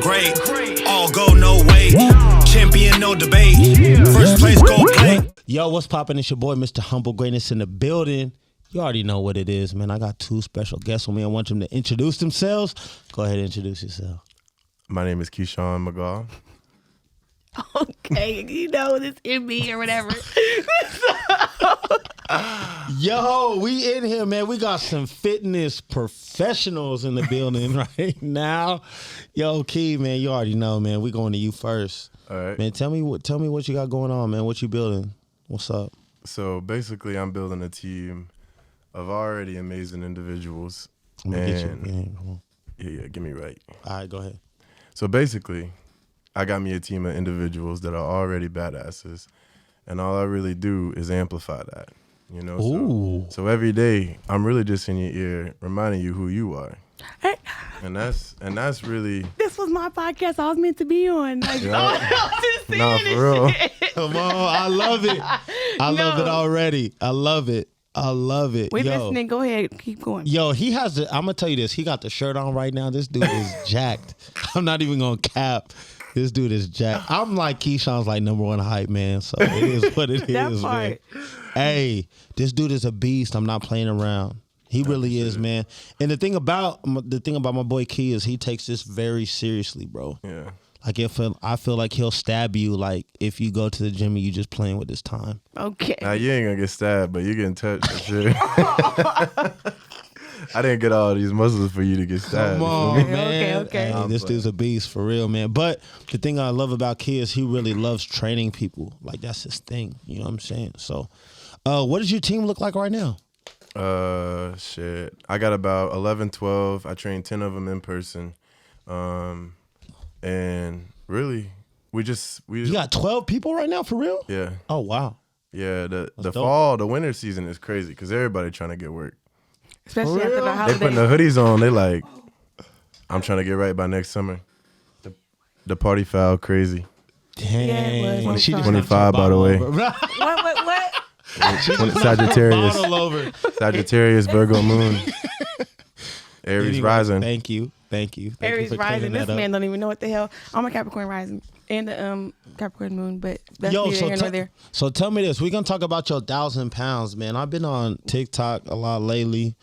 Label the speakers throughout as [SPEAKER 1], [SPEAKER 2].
[SPEAKER 1] great. All go, no wait. Champion, no debate. First place, go play.
[SPEAKER 2] Yo, what's poppin'? It's your boy, Mr. Humble Greatness in the building. You already know what it is, man. I got two special guests with me. I want them to introduce themselves. Go ahead and introduce yourself.
[SPEAKER 3] My name is Keyshawn McGaw.
[SPEAKER 4] Okay, you know, this MB or whatever.
[SPEAKER 2] Yo, we in here, man. We got some fitness professionals in the building right now. Yo, Key, man, you already know, man. We going to you first.
[SPEAKER 3] All right.
[SPEAKER 2] Man, tell me what you got going on, man. What you building? What's up?
[SPEAKER 3] So basically, I'm building a team of already amazing individuals.
[SPEAKER 2] I'm gonna get you. Come on.
[SPEAKER 3] Yeah, get me right.
[SPEAKER 2] All right, go ahead.
[SPEAKER 3] So basically, I got me a team of individuals that are already badasses, and all I really do is amplify that. You know,
[SPEAKER 2] Ooh.
[SPEAKER 3] so every day I'm really just in your ear, reminding you who you are,
[SPEAKER 4] Hey,
[SPEAKER 3] and that's really
[SPEAKER 4] this was my podcast I was meant to be on. Like,
[SPEAKER 3] nah, for real.
[SPEAKER 2] Come on, I love it. I love it already. I love it.
[SPEAKER 4] We're listening. Go ahead. Keep going.
[SPEAKER 2] Yo, he has the, I'm going to tell you this. He got the shirt on right now. This dude is jacked. I'm not even going to cap. This dude is jacked. I'm like Keyshawn's like #1 hype, man. So it is what it
[SPEAKER 4] That
[SPEAKER 2] is, man.
[SPEAKER 4] part.
[SPEAKER 2] Hey, this dude is a beast. I'm not playing around. He really is, man. And the thing about my boy Key is he takes this very seriously, bro.
[SPEAKER 3] Yeah.
[SPEAKER 2] Like I feel like he'll stab you like if you go to the gym and you just playing with his time.
[SPEAKER 4] Okay.
[SPEAKER 3] Now you ain't gonna get stabbed, but you getting touched for sure. I didn't get all these muscles for you to get stabbed.
[SPEAKER 2] Come on,
[SPEAKER 4] Okay,
[SPEAKER 2] man.
[SPEAKER 4] okay.
[SPEAKER 2] Hey, this dude's a beast for real, man. But the thing I love about Key is he really loves training people. Like that's his thing. You know what I'm saying? So, what does your team look like right now?
[SPEAKER 3] Shit. I got about 11, 12. I trained 10 of them in person. And really, we
[SPEAKER 2] You got 12 people right now for real?
[SPEAKER 3] yeah.
[SPEAKER 2] Oh wow.
[SPEAKER 3] Yeah, the
[SPEAKER 2] dope.
[SPEAKER 3] fall, the winter season is crazy because everybody trying to get work.
[SPEAKER 4] Especially
[SPEAKER 2] For
[SPEAKER 4] after
[SPEAKER 2] real?
[SPEAKER 4] the
[SPEAKER 3] They
[SPEAKER 4] holidays.
[SPEAKER 3] putting the hoodies on. They like, I'm trying to get right by next summer. The party foul crazy.
[SPEAKER 2] Dang.
[SPEAKER 4] Yeah, it was.
[SPEAKER 2] She just
[SPEAKER 3] 25, by the way.
[SPEAKER 4] What?
[SPEAKER 3] Sagittarius,
[SPEAKER 2] Bottle over.
[SPEAKER 3] Sagittarius, Virgo moon, Aries
[SPEAKER 2] Anyway,
[SPEAKER 3] rising.
[SPEAKER 2] Thank you. Thank you
[SPEAKER 4] Aries
[SPEAKER 2] for
[SPEAKER 4] rising.
[SPEAKER 2] cleaning
[SPEAKER 4] This
[SPEAKER 2] that up.
[SPEAKER 4] man don't even know what the hell. I'm a Capricorn rising and the Capricorn moon, but that's
[SPEAKER 2] Yo,
[SPEAKER 4] neither here nor there.
[SPEAKER 2] so tell me this. We're going to talk about your 1,000 pounds, man. I've been on TikTok a lot lately.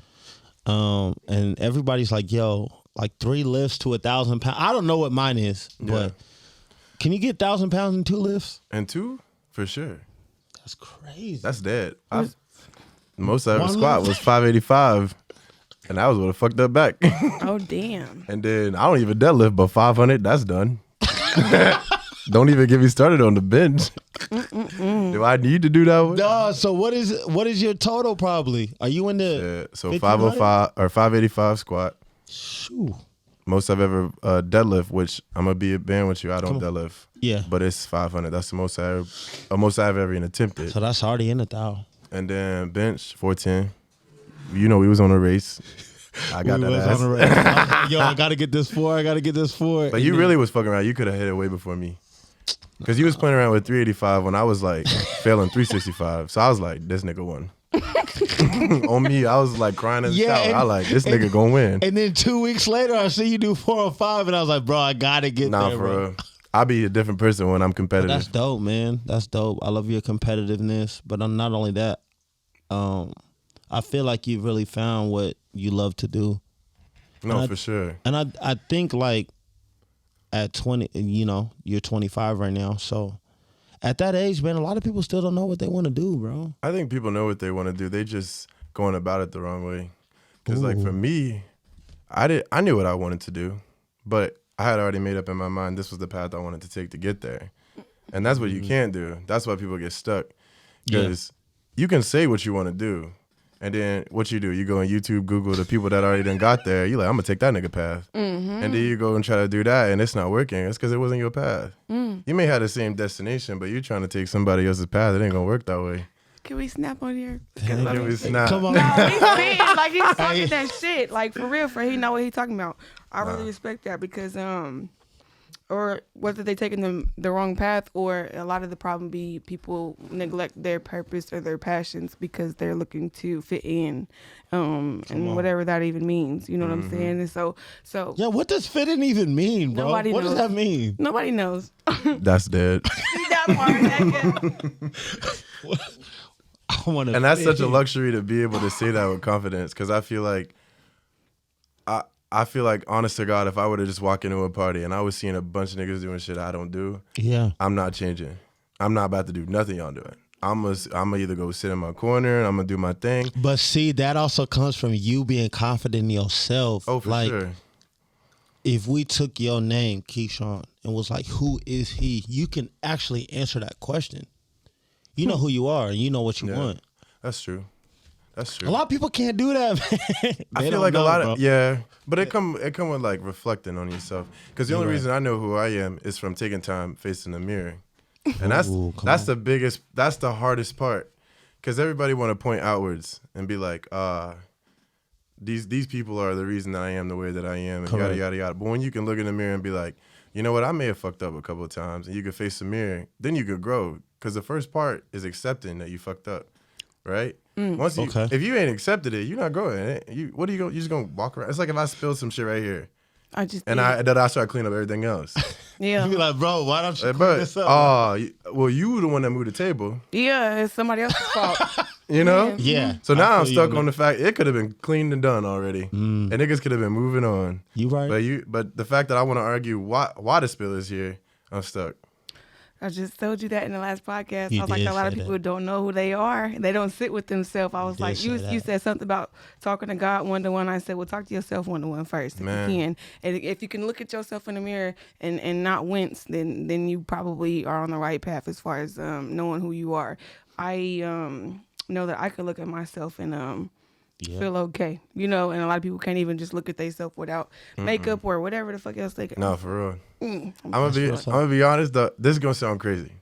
[SPEAKER 2] And everybody's like, yo, like 3 lifts to 1,000 pounds. I don't know what mine is, but can you get 1,000 pounds in 2 lifts?
[SPEAKER 3] And 2, for sure.
[SPEAKER 2] That's crazy.
[SPEAKER 3] That's dead. Most I ever
[SPEAKER 2] One
[SPEAKER 3] squat
[SPEAKER 2] lift?
[SPEAKER 3] was 585, and that was with a fucked up back.
[SPEAKER 4] Oh, damn.
[SPEAKER 3] And then I don't even deadlift, but 500, that's done. Don't even get me started on the bench. Do I need to do that one?
[SPEAKER 2] Duh, so what is your total probably? Are you in the
[SPEAKER 3] Yeah, so
[SPEAKER 2] 1500?
[SPEAKER 3] 505 or 585 squat.
[SPEAKER 2] Shoo.
[SPEAKER 3] Most I've ever deadlift, which I'm gonna be a band with you. I don't deadlift.
[SPEAKER 2] Yeah.
[SPEAKER 3] But it's 500. That's the most I've ever even attempted.
[SPEAKER 2] So that's already in 1,000.
[SPEAKER 3] And then bench 410. You know we was on a race. I got that ass.
[SPEAKER 2] On the race. I was like, yo, I gotta get this 4.
[SPEAKER 3] But
[SPEAKER 2] And
[SPEAKER 3] you
[SPEAKER 2] then-
[SPEAKER 3] really was fucking around. You could have hit it way before me. Because you was playing around with 385 when I was like failing 365. So I was like, this nigga won. On me, I was like crying in the shower.
[SPEAKER 2] and-
[SPEAKER 3] I like, this nigga gonna win.
[SPEAKER 2] And then 2 weeks later, I see you do 405, and I was like, bro, I gotta get
[SPEAKER 3] Nah,
[SPEAKER 2] there,
[SPEAKER 3] for
[SPEAKER 2] bro.
[SPEAKER 3] real. I'll be a different person when I'm
[SPEAKER 2] But
[SPEAKER 3] competitive.
[SPEAKER 2] that's dope, man. That's dope. I love your competitiveness. But not only that, I feel like you've really found what you love to do.
[SPEAKER 3] No,
[SPEAKER 2] and
[SPEAKER 3] for sure.
[SPEAKER 2] And I think like at 20, you know, you're 25 right now. So at that age, man, a lot of people still don't know what they want to do, bro.
[SPEAKER 3] I think people know what they want to do. They just going about it the wrong way. Because like for me, I knew what I wanted to do, but I had already made up in my mind this was the path I wanted to take to get there. And that's what you can't do. That's why people get stuck. Because you can say what you want to do, and then what you do, you go on YouTube, Google the people that already done got there. You're like, I'm going to take that nigga path. And then you go and try to do that, and it's not working. It's because it wasn't your path. You may have the same destination, but you're trying to take somebody else's path. It ain't going to work that way.
[SPEAKER 4] Can we snap on here?
[SPEAKER 3] Give me snap.
[SPEAKER 2] Come on.
[SPEAKER 4] No, he's saying, like he's talking that shit. Like for real, he know what he talking about. I really respect that because or whether they're taking the wrong path, or a lot of the problem be people neglect their purpose or their passions because they're looking to fit in, and whatever that even means. You know what I'm saying? And so
[SPEAKER 2] Yeah, what does fitting even mean, bro?
[SPEAKER 4] Nobody
[SPEAKER 2] What
[SPEAKER 4] knows.
[SPEAKER 2] does that mean?
[SPEAKER 4] nobody knows.
[SPEAKER 3] That's dead.
[SPEAKER 4] That part,
[SPEAKER 2] I want to.
[SPEAKER 3] And that's such a luxury to be able to say that with confidence, because I feel like, honest to God, if I were to just walk into a party and I was seeing a bunch of niggas doing shit I don't do,
[SPEAKER 2] Yeah.
[SPEAKER 3] I'm not changing. I'm not about to do nothing y'all doing. I'm gonna either go sit in my corner and I'm gonna do my thing.
[SPEAKER 2] But see, that also comes from you being confident in yourself.
[SPEAKER 3] Oh, for
[SPEAKER 2] like,
[SPEAKER 3] sure.
[SPEAKER 2] if we took your name, Keyshawn, and was like, who is he? You can actually answer that question. You know who you are and you know what you
[SPEAKER 3] Yeah.
[SPEAKER 2] want.
[SPEAKER 3] That's true. That's true.
[SPEAKER 2] A lot of people can't do that, man.
[SPEAKER 3] I feel like a lot of but it come with like reflecting on yourself. Because the only reason I know who I am is from taking time facing the mirror, and that's
[SPEAKER 2] Ooh, come
[SPEAKER 3] that's
[SPEAKER 2] on.
[SPEAKER 3] the biggest, that's the hardest part. Because everybody want to point outwards and be like, these people are the reason that I am the way that I am, and
[SPEAKER 2] Correct.
[SPEAKER 3] yada yada yada. But when you can look in the mirror and be like, you know what, I may have fucked up a couple of times, and you can face the mirror, then you could grow. Because the first part is accepting that you fucked up, right? Once you,
[SPEAKER 2] Okay.
[SPEAKER 3] if you ain't accepted it, you're not growing. You just gonna walk around. It's like if I spilled some shit right here,
[SPEAKER 4] I just
[SPEAKER 3] and I start cleaning up everything else.
[SPEAKER 4] yeah
[SPEAKER 2] You be like, bro, why don't you clean
[SPEAKER 3] But
[SPEAKER 2] this up?
[SPEAKER 3] well, you the one that moved the table,
[SPEAKER 4] yeah, it's somebody else's fault.
[SPEAKER 3] you know.
[SPEAKER 2] Yeah.
[SPEAKER 3] So now
[SPEAKER 2] I
[SPEAKER 3] I'm
[SPEAKER 2] feel
[SPEAKER 3] stuck
[SPEAKER 2] you
[SPEAKER 3] on the fact it could have been cleaned and done already, and niggas could have been moving on.
[SPEAKER 2] You right.
[SPEAKER 3] But the fact that I want to argue why the spill is here, I'm stuck.
[SPEAKER 4] I just told you that in the last podcast.
[SPEAKER 2] You
[SPEAKER 4] I was like,
[SPEAKER 2] did
[SPEAKER 4] a lot of
[SPEAKER 2] say
[SPEAKER 4] people
[SPEAKER 2] that.
[SPEAKER 4] don't know who they are. They don't sit with themselves. I was
[SPEAKER 2] did
[SPEAKER 4] like,
[SPEAKER 2] say
[SPEAKER 4] you
[SPEAKER 2] that.
[SPEAKER 4] said something about talking to God one-to-one. I said, well, talk to yourself one-to-one first if
[SPEAKER 3] Man.
[SPEAKER 4] you can. And if you can look at yourself in the mirror and not wince, then you probably are on the right path as far as knowing who you are. I know that I can look at myself and feel okay, and a lot of people can't even just look at themselves without makeup or whatever the fuck else they can.
[SPEAKER 3] No, for real. I'm
[SPEAKER 2] what's up.
[SPEAKER 3] gonna be honest. This is gonna sound crazy.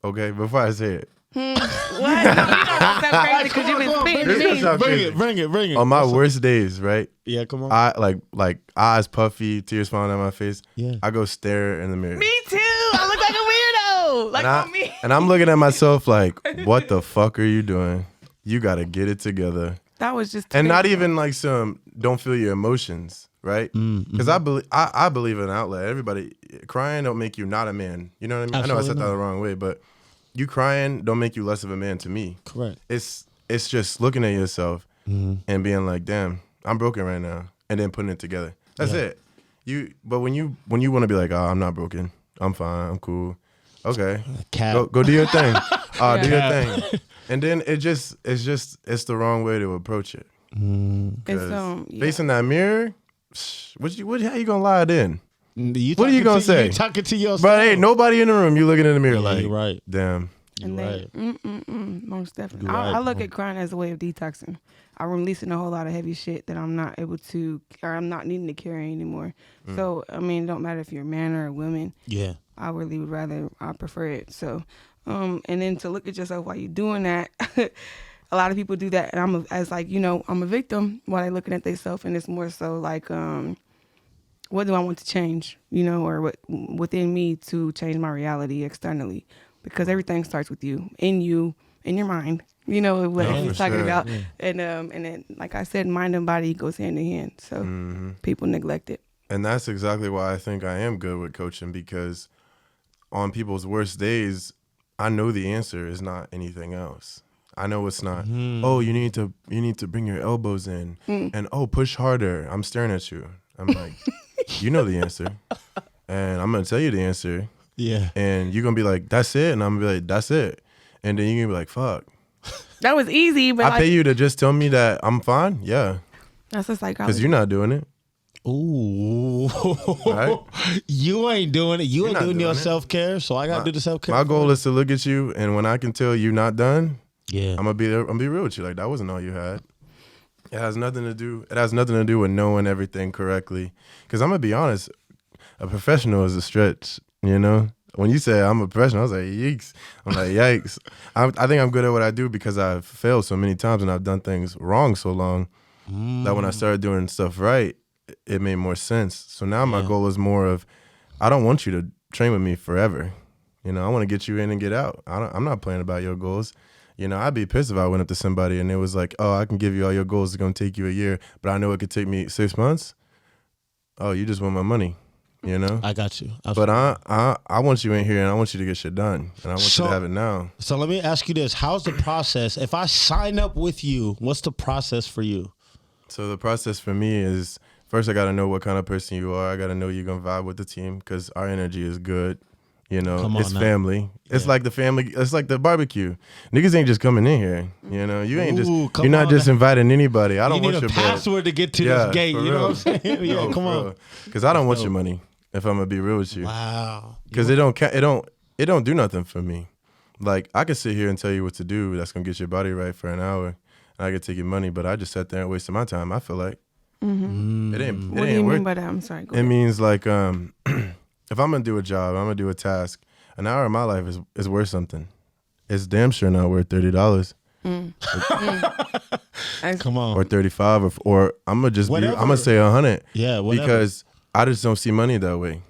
[SPEAKER 3] Okay, before I say it,
[SPEAKER 4] What? You don't sound crazy because you've been spitting
[SPEAKER 3] This
[SPEAKER 4] to
[SPEAKER 3] is
[SPEAKER 4] me.
[SPEAKER 3] how-
[SPEAKER 2] Bring it.
[SPEAKER 3] on my worst days, right?
[SPEAKER 2] Yeah, come on.
[SPEAKER 3] I like eyes puffy, tears falling down my face.
[SPEAKER 2] Yeah.
[SPEAKER 3] I go stare in the mirror.
[SPEAKER 4] Me too. I look like a weirdo. Like on me.
[SPEAKER 3] And I'm looking at myself like, what the fuck are you doing? You gotta get it together.
[SPEAKER 4] That was just
[SPEAKER 3] And not
[SPEAKER 4] terrible.
[SPEAKER 3] even like some don't feel your emotions, right? Because I believe in an outlet. Everybody crying don't make you not a man. You know what I mean? I know I
[SPEAKER 2] Absolutely
[SPEAKER 3] said that
[SPEAKER 2] not.
[SPEAKER 3] the wrong way, but you crying don't make you less of a man to me.
[SPEAKER 2] Correct.
[SPEAKER 3] It's just looking at yourself and being like, damn, I'm broken right now, and then putting it together. That's it. But when you want to be like, oh, I'm not broken, I'm fine, I'm cool. Okay,
[SPEAKER 2] Cap.
[SPEAKER 3] go do your thing. Do your
[SPEAKER 2] Yeah.
[SPEAKER 3] thing. And then it's the wrong way to approach it.
[SPEAKER 4] It's,
[SPEAKER 3] 'Cause
[SPEAKER 4] yeah.
[SPEAKER 3] facing that mirror, how you gonna lie it in?
[SPEAKER 2] You
[SPEAKER 3] What are you
[SPEAKER 2] talking
[SPEAKER 3] gonna
[SPEAKER 2] to-
[SPEAKER 3] say?
[SPEAKER 2] You talking to yourself.
[SPEAKER 3] But ain't nobody in the room. You looking in the mirror
[SPEAKER 2] Yeah,
[SPEAKER 3] like,
[SPEAKER 2] you're right.
[SPEAKER 3] damn.
[SPEAKER 2] You
[SPEAKER 4] And
[SPEAKER 2] right.
[SPEAKER 4] then, most definitely.
[SPEAKER 2] You're right,
[SPEAKER 4] I look
[SPEAKER 2] bro.
[SPEAKER 4] at crying as a way of detoxing. I'm releasing a whole lot of heavy shit that I'm not able to, or I'm not needing to carry anymore. So, I mean, it don't matter if you're a man or a woman.
[SPEAKER 2] Yeah.
[SPEAKER 4] I really would rather, I prefer it. So, and then to look at yourself while you're doing that, a lot of people do that. And I'm a victim while they're looking at themselves. And it's more so like, what do I want to change, or what within me to change my reality externally? Because everything starts with you, in your mind, what
[SPEAKER 3] No,
[SPEAKER 4] he's
[SPEAKER 3] for
[SPEAKER 4] talking
[SPEAKER 3] sure.
[SPEAKER 4] about. And then, like I said, mind and body goes hand in hand. So people neglect it.
[SPEAKER 3] And that's exactly why I think I am good with coaching, because on people's worst days, I know the answer is not anything else. I know it's not, oh, you need to bring your elbows in and push harder. I'm staring at you. I'm like, you know the answer. And I'm going to tell you the answer.
[SPEAKER 2] Yeah.
[SPEAKER 3] And you're going to be like, that's it. And I'm going to be like, that's it. And then you're going to be like, fuck.
[SPEAKER 4] That was easy, but
[SPEAKER 3] I pay you to just tell me that I'm fine? Yeah.
[SPEAKER 4] that's just like
[SPEAKER 3] Because you're not doing it.
[SPEAKER 2] Ooh.
[SPEAKER 3] Right?
[SPEAKER 2] You ain't doing it. You
[SPEAKER 3] You're
[SPEAKER 2] ain't
[SPEAKER 3] not
[SPEAKER 2] doing your
[SPEAKER 3] doing it.
[SPEAKER 2] self-care, so I got to do the self-care.
[SPEAKER 3] My goal is to look at you, and when I can tell you're not done,
[SPEAKER 2] Yeah.
[SPEAKER 3] I'm gonna be real with you. Like, that wasn't all you had. It has nothing to do with knowing everything correctly. Because I'm gonna be honest, a professional is a stretch. When you say I'm a professional, I was like, yeeks. I'm like, yikes. I think I'm good at what I do because I've failed so many times and I've done things wrong so long that when I started doing stuff right, it made more sense. So now my goal is more of, I don't want you to train with me forever. You know, I want to get you in and get out. I'm not playing about your goals. You know, I'd be pissed if I went up to somebody and it was like, oh, I can give you all your goals. It's going to take you a year, but I know it could take me 6 months. Oh, you just want my money, you know?
[SPEAKER 2] I got you.
[SPEAKER 3] But I want you in here and I want you to get shit done. And I want you to have it now.
[SPEAKER 2] So let me ask you this. How's the process? If I sign up with you, what's the process for you?
[SPEAKER 3] So the process for me is, first I got to know what kind of person you are. I got to know you're going to vibe with the team because our energy is good. You know, it's
[SPEAKER 2] now.
[SPEAKER 3] family. It's like the family. It's like the barbecue. Niggas ain't just coming in here. You know, you ain't you're not just inviting anybody. I don't want
[SPEAKER 2] need
[SPEAKER 3] your
[SPEAKER 2] a password to get to this gate. You know what I'm saying? Yeah,
[SPEAKER 3] No,
[SPEAKER 2] come on.
[SPEAKER 3] Because I don't want your money. If I'm gonna be real with you.
[SPEAKER 2] Wow.
[SPEAKER 3] Because it don't do nothing for me. Like I could sit here and tell you what to do. That's gonna get your body right for an hour, and I could take your money. But I just sat there and wasted my time. I feel like it ain't.
[SPEAKER 4] What do you mean by that? I'm sorry. Go
[SPEAKER 3] It
[SPEAKER 4] ahead.
[SPEAKER 3] means like if I'm gonna do a job, I'm gonna do a task. An hour of my life is worth something. It's damn sure not worth $30
[SPEAKER 2] Come on.
[SPEAKER 3] or 35 or I'm gonna just
[SPEAKER 2] Whatever.
[SPEAKER 3] I'm gonna say 100.
[SPEAKER 2] Yeah, whatever.
[SPEAKER 3] Because I just don't see money that way.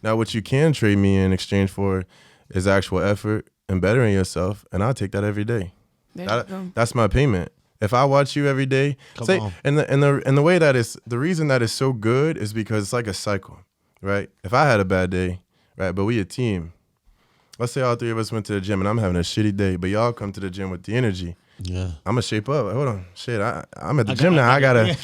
[SPEAKER 3] Now, what you can trade me in exchange for is actual effort and bettering yourself, and I'll take that every day.
[SPEAKER 4] There you go.
[SPEAKER 3] That's my payment. If I watch you every day,
[SPEAKER 2] Come on.
[SPEAKER 3] and the way that is the reason that is so good is because it's like a cycle, right? If I had a bad day, right, but we a team. Let's say all three of us went to the gym and I'm having a shitty day, but y'all come to the gym with the energy.
[SPEAKER 2] Yeah.
[SPEAKER 3] I'm gonna shape up. Hold on, shit. I'm at the gym now. I gotta,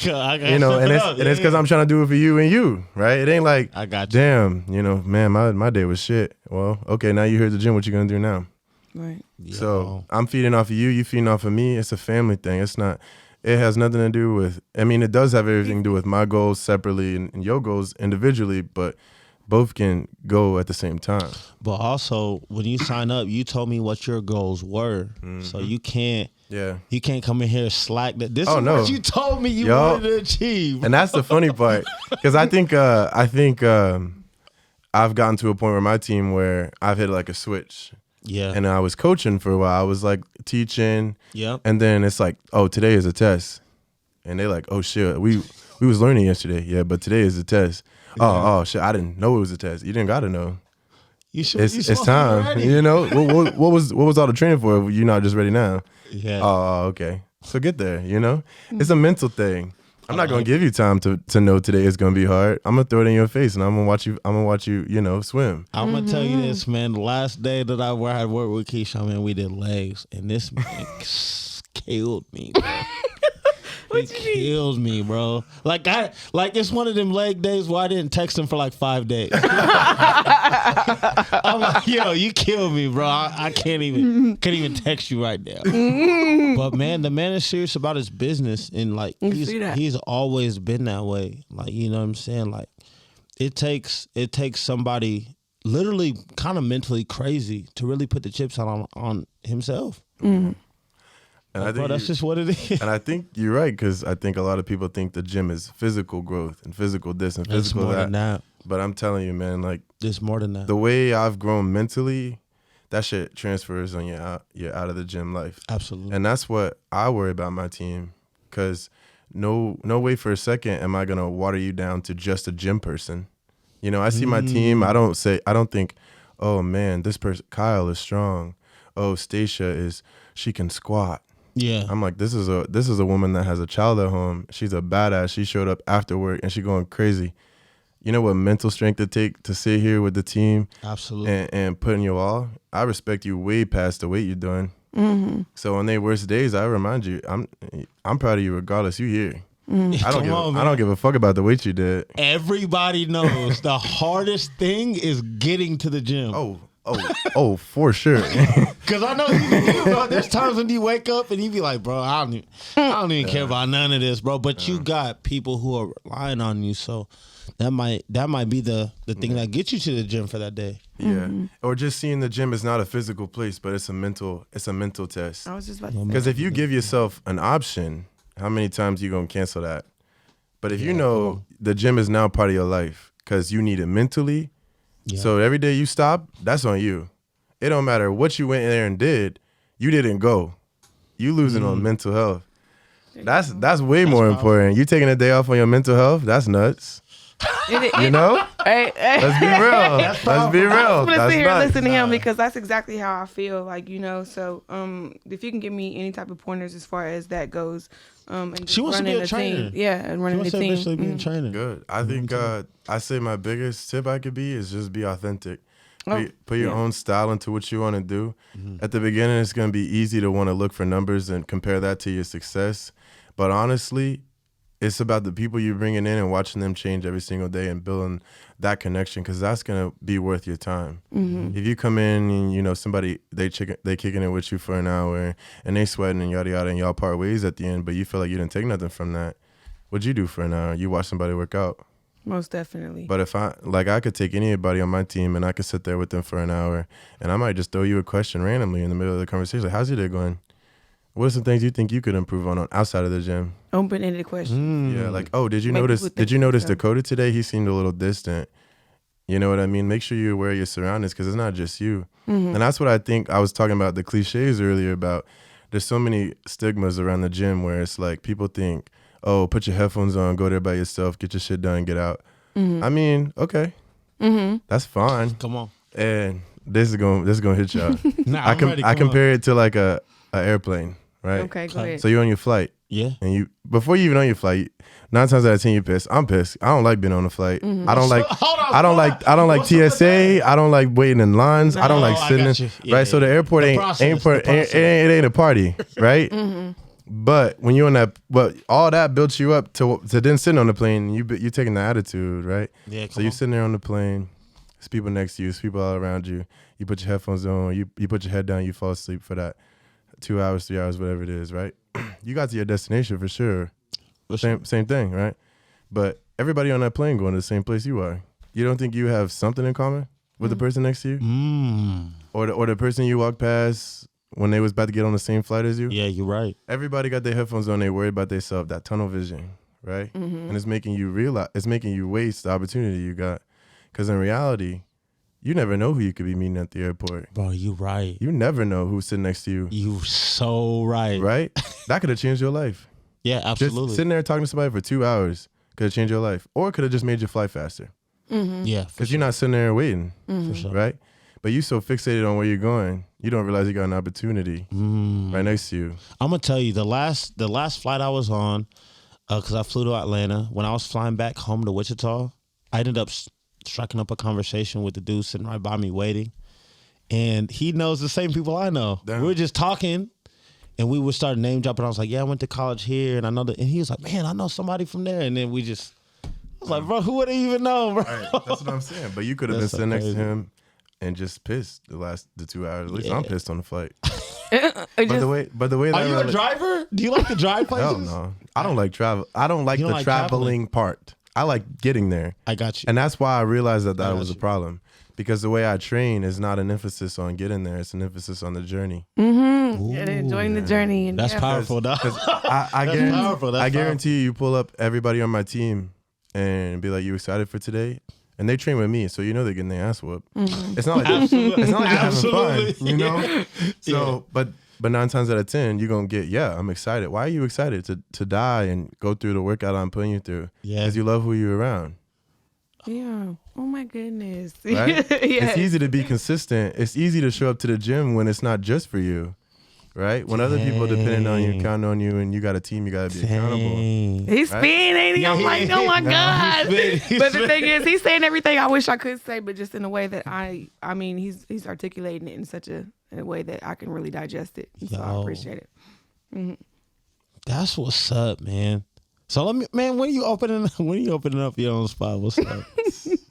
[SPEAKER 3] you know, and it's because I'm trying to do it for you and you, right? It ain't like,
[SPEAKER 2] I got you.
[SPEAKER 3] damn, you know, man, my day was shit. Well, okay, now you here at the gym. What you gonna do now?
[SPEAKER 4] Right.
[SPEAKER 3] So I'm feeding off of you. You feeding off of me. It's a family thing. It's not. It has nothing to do with. I mean, it does have everything to do with my goals separately and your goals individually, but both can go at the same time.
[SPEAKER 2] But also, when you sign up, you told me what your goals were, so you can't.
[SPEAKER 3] Yeah.
[SPEAKER 2] You can't come in here slack that. This
[SPEAKER 3] Oh,
[SPEAKER 2] is
[SPEAKER 3] no.
[SPEAKER 2] what you told me you
[SPEAKER 3] Yup.
[SPEAKER 2] wanted to achieve.
[SPEAKER 3] And that's the funny part, because I think I've gotten to a point where my team where I've hit like a switch,
[SPEAKER 2] Yeah.
[SPEAKER 3] and I was coaching for a while. I was like teaching,
[SPEAKER 2] Yep.
[SPEAKER 3] and then it's like, oh, today is a test, and they like, oh shit, we was learning yesterday, yeah, but today is a test. Oh shit, I didn't know it was a test. You didn't gotta know.
[SPEAKER 2] You should.
[SPEAKER 3] It's time. You know what was all the training for? If you're not just ready now.
[SPEAKER 2] Yeah.
[SPEAKER 3] Oh, okay. So get there. You know, it's a mental thing. I'm not gonna give you time to know today is gonna be hard. I'm gonna throw it in your face, and I'm gonna watch you. You know, swim.
[SPEAKER 2] I'm gonna tell you this, man. The last day that I worked with Keisha, man, we did legs, and this man killed me. Bro. He killed me, bro. Like it's one of them leg days where I didn't text him for like 5 days. I'm like, yo, you killed me, bro. I can't even text you right now. But man, the man is serious about his business, and like
[SPEAKER 4] see that.
[SPEAKER 2] he's always been that way. Like, you know what I'm saying? Like it takes somebody literally kind of mentally crazy to really put the chips on himself.
[SPEAKER 3] And I
[SPEAKER 2] Bro,
[SPEAKER 3] think
[SPEAKER 2] that's just what it is.
[SPEAKER 3] and I think you're right, because I think a lot of people think the gym is physical growth and physical this and
[SPEAKER 2] It's
[SPEAKER 3] physical
[SPEAKER 2] more
[SPEAKER 3] that.
[SPEAKER 2] than that.
[SPEAKER 3] But I'm telling you, man, like
[SPEAKER 2] There's more than that.
[SPEAKER 3] the way I've grown mentally, that shit transfers on your out of the gym life.
[SPEAKER 2] Absolutely.
[SPEAKER 3] And that's what I worry about my team, because no way for a second am I gonna water you down to just a gym person. You know, I see my team. I don't think, oh man, this person Kyle is strong. Oh, Stacia she can squat.
[SPEAKER 2] Yeah.
[SPEAKER 3] I'm like, this is a woman that has a child at home. She's a badass. She showed up after work and she going crazy. You know what mental strength it take to sit here with the team
[SPEAKER 2] Absolutely.
[SPEAKER 3] and put in your all? I respect you way past the weight you're doing. So on their worst days, I remind you, I'm proud of you regardless. You here. I don't give a fuck about the weight you did.
[SPEAKER 2] Everybody knows the hardest thing is getting to the gym.
[SPEAKER 3] Oh, for sure.
[SPEAKER 2] Cause I know bro, there's times when you wake up and you be like, bro, I don't even care about none of this, bro. But you got people who are relying on you, so that might be the thing that gets you to the gym for that day.
[SPEAKER 3] Yeah. Or just seeing the gym is not a physical place, but it's a mental test.
[SPEAKER 4] I was just about to say.
[SPEAKER 3] Because if you give yourself an option, how many times you gonna cancel that? But if you know the gym is now part of your life because you need it mentally, so every day you stop, that's on you. It don't matter what you went in there and did, you didn't go. You losing on mental health. That's way more important. You taking a day off on your mental health, that's nuts. You know?
[SPEAKER 4] Hey,
[SPEAKER 3] Let's be real. Let's be real.
[SPEAKER 4] I'm gonna
[SPEAKER 3] That's
[SPEAKER 4] sit here and
[SPEAKER 3] nuts.
[SPEAKER 4] listen to him because that's exactly how I feel. Like, you know, so if you can give me any type of pointers as far as that goes, and just
[SPEAKER 2] She wants to be
[SPEAKER 4] running
[SPEAKER 2] a
[SPEAKER 4] a
[SPEAKER 2] trainer.
[SPEAKER 4] team. Yeah, and
[SPEAKER 2] She
[SPEAKER 4] running
[SPEAKER 2] wants
[SPEAKER 4] the
[SPEAKER 2] to
[SPEAKER 4] team.
[SPEAKER 2] eventually be a trainer.
[SPEAKER 3] Good. I think I say my biggest tip I could be is just be authentic.
[SPEAKER 4] Oh,
[SPEAKER 3] Put your own style into what you want to do. At the beginning, it's going to be easy to want to look for numbers and compare that to your success. But honestly, it's about the people you're bringing in and watching them change every single day and building that connection, because that's going to be worth your time. If you come in and, you know, somebody, they kicking it with you for an hour and they sweating and yada yada and y'all part ways at the end, but you feel like you didn't take nothing from that, what'd you do for an hour? You watch somebody work out.
[SPEAKER 4] Most definitely.
[SPEAKER 3] But if I could take anybody on my team and I could sit there with them for an hour and I might just throw you a question randomly in the middle of the conversation. Like, how's your day going? What are some things you think you could improve on outside of the gym?
[SPEAKER 4] Open-ended question.
[SPEAKER 3] Yeah, like, oh, did you
[SPEAKER 4] Make
[SPEAKER 3] notice
[SPEAKER 4] people think so.
[SPEAKER 3] Dakota today? He seemed a little distant. You know what I mean? Make sure you're aware of your surroundings, because it's not just you. And that's what I think. I was talking about the cliches earlier about there's so many stigmas around the gym where it's like people think, oh, put your headphones on, go there by yourself, get your shit done, get out. I mean, okay, that's fine.
[SPEAKER 2] Come on.
[SPEAKER 3] And this is gonna hit y'all.
[SPEAKER 2] Nah, I'm ready.
[SPEAKER 3] I
[SPEAKER 2] Come on.
[SPEAKER 3] compare it to like a airplane, right?
[SPEAKER 4] Okay, go ahead.
[SPEAKER 3] So you're on your flight,
[SPEAKER 2] Yeah.
[SPEAKER 3] and you before you even on your flight, 9 times out of 10 you're pissed. I'm pissed. I don't like being on the flight. I don't like.
[SPEAKER 2] Hold on,
[SPEAKER 3] I don't like
[SPEAKER 2] what's up with
[SPEAKER 3] TSA. I don't like waiting in lines. I don't like
[SPEAKER 2] I
[SPEAKER 3] sitting.
[SPEAKER 2] got
[SPEAKER 3] In,
[SPEAKER 2] you. Yeah,
[SPEAKER 3] right. So the airport
[SPEAKER 2] The
[SPEAKER 3] ain't
[SPEAKER 2] process,
[SPEAKER 3] for-
[SPEAKER 2] the process.
[SPEAKER 3] it ain't a party, right? But when you're on that, but all that built you up to then sitting on the plane. You're taking the attitude, right?
[SPEAKER 2] Yeah.
[SPEAKER 3] So you're sitting there on the plane. There's people next to you. There's people all around you. You put your headphones on. You put your head down. You fall asleep for that 2 hours, 3 hours, whatever it is, right? You got to your destination for sure. Same thing, right? But everybody on that plane going to the same place you are. You don't think you have something in common with the person next to you, or the person you walk past when they was about to get on the same flight as you?
[SPEAKER 2] Yeah, you're right.
[SPEAKER 3] Everybody got their headphones on. They worried about themselves. That tunnel vision, right? And it's making you realize. It's making you waste the opportunity you got. Because in reality, you never know who you could be meeting at the airport.
[SPEAKER 2] Bro, you right.
[SPEAKER 3] You never know who's sitting next to you,
[SPEAKER 2] You so right.
[SPEAKER 3] right? That could have changed your life.
[SPEAKER 2] Yeah,
[SPEAKER 3] Just
[SPEAKER 2] absolutely.
[SPEAKER 3] sitting there talking to somebody for 2 hours could have changed your life, or it could have just made your flight faster.
[SPEAKER 2] Yeah, for
[SPEAKER 3] Because you're not sitting there waiting,
[SPEAKER 2] sure.
[SPEAKER 3] right? But you so fixated on where you're going, you don't realize you got an opportunity right next to you.
[SPEAKER 2] I'm gonna tell you the last flight I was on, because I flew to Atlanta. When I was flying back home to Wichita, I ended up striking up a conversation with the dude sitting right by me waiting, and he knows the same people I know.
[SPEAKER 3] Damn.
[SPEAKER 2] We were just talking, and we would start name dropping. I was like, "Yeah, I went to college here, and I know that." And he was like, "Man, I know somebody from there." And then we just, I was like, "Bro, who would have even known, bro?"
[SPEAKER 3] Right, that's what I'm saying. But you could have been
[SPEAKER 2] That's so
[SPEAKER 3] sitting next to
[SPEAKER 2] crazy.
[SPEAKER 3] him and just pissed the 2 hours. At least I'm pissed on the flight.
[SPEAKER 4] It
[SPEAKER 3] But
[SPEAKER 4] just-
[SPEAKER 3] the way
[SPEAKER 2] Are
[SPEAKER 3] that
[SPEAKER 2] you a driver? Do you like to drive places?
[SPEAKER 3] hell no, I don't like travel. I don't like
[SPEAKER 2] You
[SPEAKER 3] the
[SPEAKER 2] don't like
[SPEAKER 3] traveling part. I like getting there.
[SPEAKER 2] I got you.
[SPEAKER 3] And that's why I realized that
[SPEAKER 2] got
[SPEAKER 3] was a
[SPEAKER 2] you.
[SPEAKER 3] problem. Because the way I train is not an emphasis on getting there. It's an emphasis on the journey.
[SPEAKER 4] and enjoying the journey. And
[SPEAKER 2] That's
[SPEAKER 4] yeah.
[SPEAKER 2] powerful, dog.
[SPEAKER 3] I
[SPEAKER 2] That's
[SPEAKER 3] guarantee,
[SPEAKER 2] powerful. That's
[SPEAKER 3] I guarantee you pull up everybody on my team and be like, you excited for today? And they train with me, so you know they're getting their ass whooped. It's not like it's not like they're having fun,
[SPEAKER 2] Absolutely.
[SPEAKER 3] you know? So but 9 times out of 10, you're gonna get, yeah, I'm excited. Why are you excited? To die and go through the workout I'm putting you through.
[SPEAKER 2] Yeah.
[SPEAKER 3] Because you love who you're around.
[SPEAKER 4] Yeah. Oh my goodness.
[SPEAKER 3] Right?
[SPEAKER 4] Yes.
[SPEAKER 3] It's easy to be consistent. It's easy to show up to the gym when it's not just for you, right? When other people depending on you,
[SPEAKER 2] Dang.
[SPEAKER 3] counting on you, and you got a team, you got to be accountable.
[SPEAKER 2] Dang.
[SPEAKER 4] He's spinning, ain't he? I'm like, oh my God.
[SPEAKER 2] He's
[SPEAKER 4] But the thing is, he's saying everything I wish I could say, but just in a way that I mean, he's articulating it in such a way that I can really digest it. So I
[SPEAKER 2] Yo.
[SPEAKER 4] appreciate it.
[SPEAKER 2] That's what's up, man. So let me, man. When are you opening up your own spot? What's up?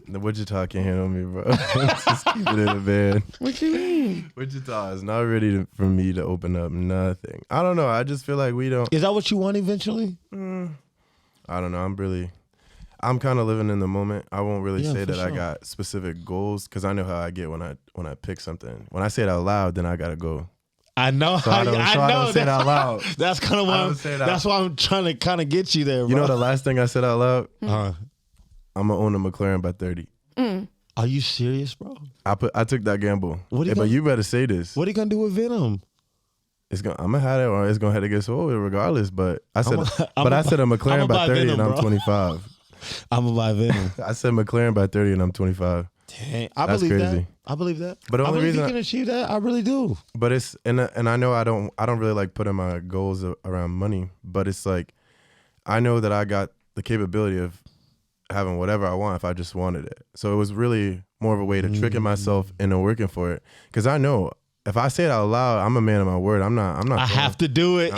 [SPEAKER 3] The Wichita can't handle me, bro. Just keep it in the bed.
[SPEAKER 4] What you mean?
[SPEAKER 3] Wichita is not ready for me to open up nothing. I don't know. I just feel like we don't.
[SPEAKER 2] Is that what you want eventually?
[SPEAKER 3] I don't know. I'm kind of living in the moment. I won't really
[SPEAKER 2] Yeah,
[SPEAKER 3] say
[SPEAKER 2] for
[SPEAKER 3] that I
[SPEAKER 2] sure.
[SPEAKER 3] got specific goals because I know how I get when I pick something. When I say it out loud, then I gotta go.
[SPEAKER 2] I know.
[SPEAKER 3] So I don't say it out loud.
[SPEAKER 2] That's kind of
[SPEAKER 3] I
[SPEAKER 2] why.
[SPEAKER 3] don't say that.
[SPEAKER 2] That's why I'm trying to kind of get you there, bro.
[SPEAKER 3] You know the last thing I said out loud?
[SPEAKER 2] Uh,
[SPEAKER 3] I'm gonna own a McLaren by 30.
[SPEAKER 2] are you serious, bro?
[SPEAKER 3] I took that gamble.
[SPEAKER 2] What are you
[SPEAKER 3] But
[SPEAKER 2] gonna-
[SPEAKER 3] you better say this.
[SPEAKER 2] What are you gonna do with Venom?
[SPEAKER 3] I'm gonna have it, or it's gonna have to get sold regardless. But I said,
[SPEAKER 2] I'm
[SPEAKER 3] I said a McLaren
[SPEAKER 2] I'ma
[SPEAKER 3] by
[SPEAKER 2] buy
[SPEAKER 3] 30,
[SPEAKER 2] Venom,
[SPEAKER 3] and I'm
[SPEAKER 2] bro.
[SPEAKER 3] 25.
[SPEAKER 2] I'm gonna buy Venom.
[SPEAKER 3] I said McLaren by 30 and I'm 25.
[SPEAKER 2] Dang, I
[SPEAKER 3] That's
[SPEAKER 2] believe
[SPEAKER 3] crazy.
[SPEAKER 2] that. I believe that.
[SPEAKER 3] But the
[SPEAKER 2] I
[SPEAKER 3] only
[SPEAKER 2] believe
[SPEAKER 3] reason
[SPEAKER 2] you can achieve that. I really do.
[SPEAKER 3] But it's and I know I don't really like putting my goals around money, but it's like I know that I got the capability of having whatever I want if I just wanted it. So it was really more of a way to tricking myself into working for it, because I know if I say it out loud, I'm a man of my word. I'm not.
[SPEAKER 2] I have to do it.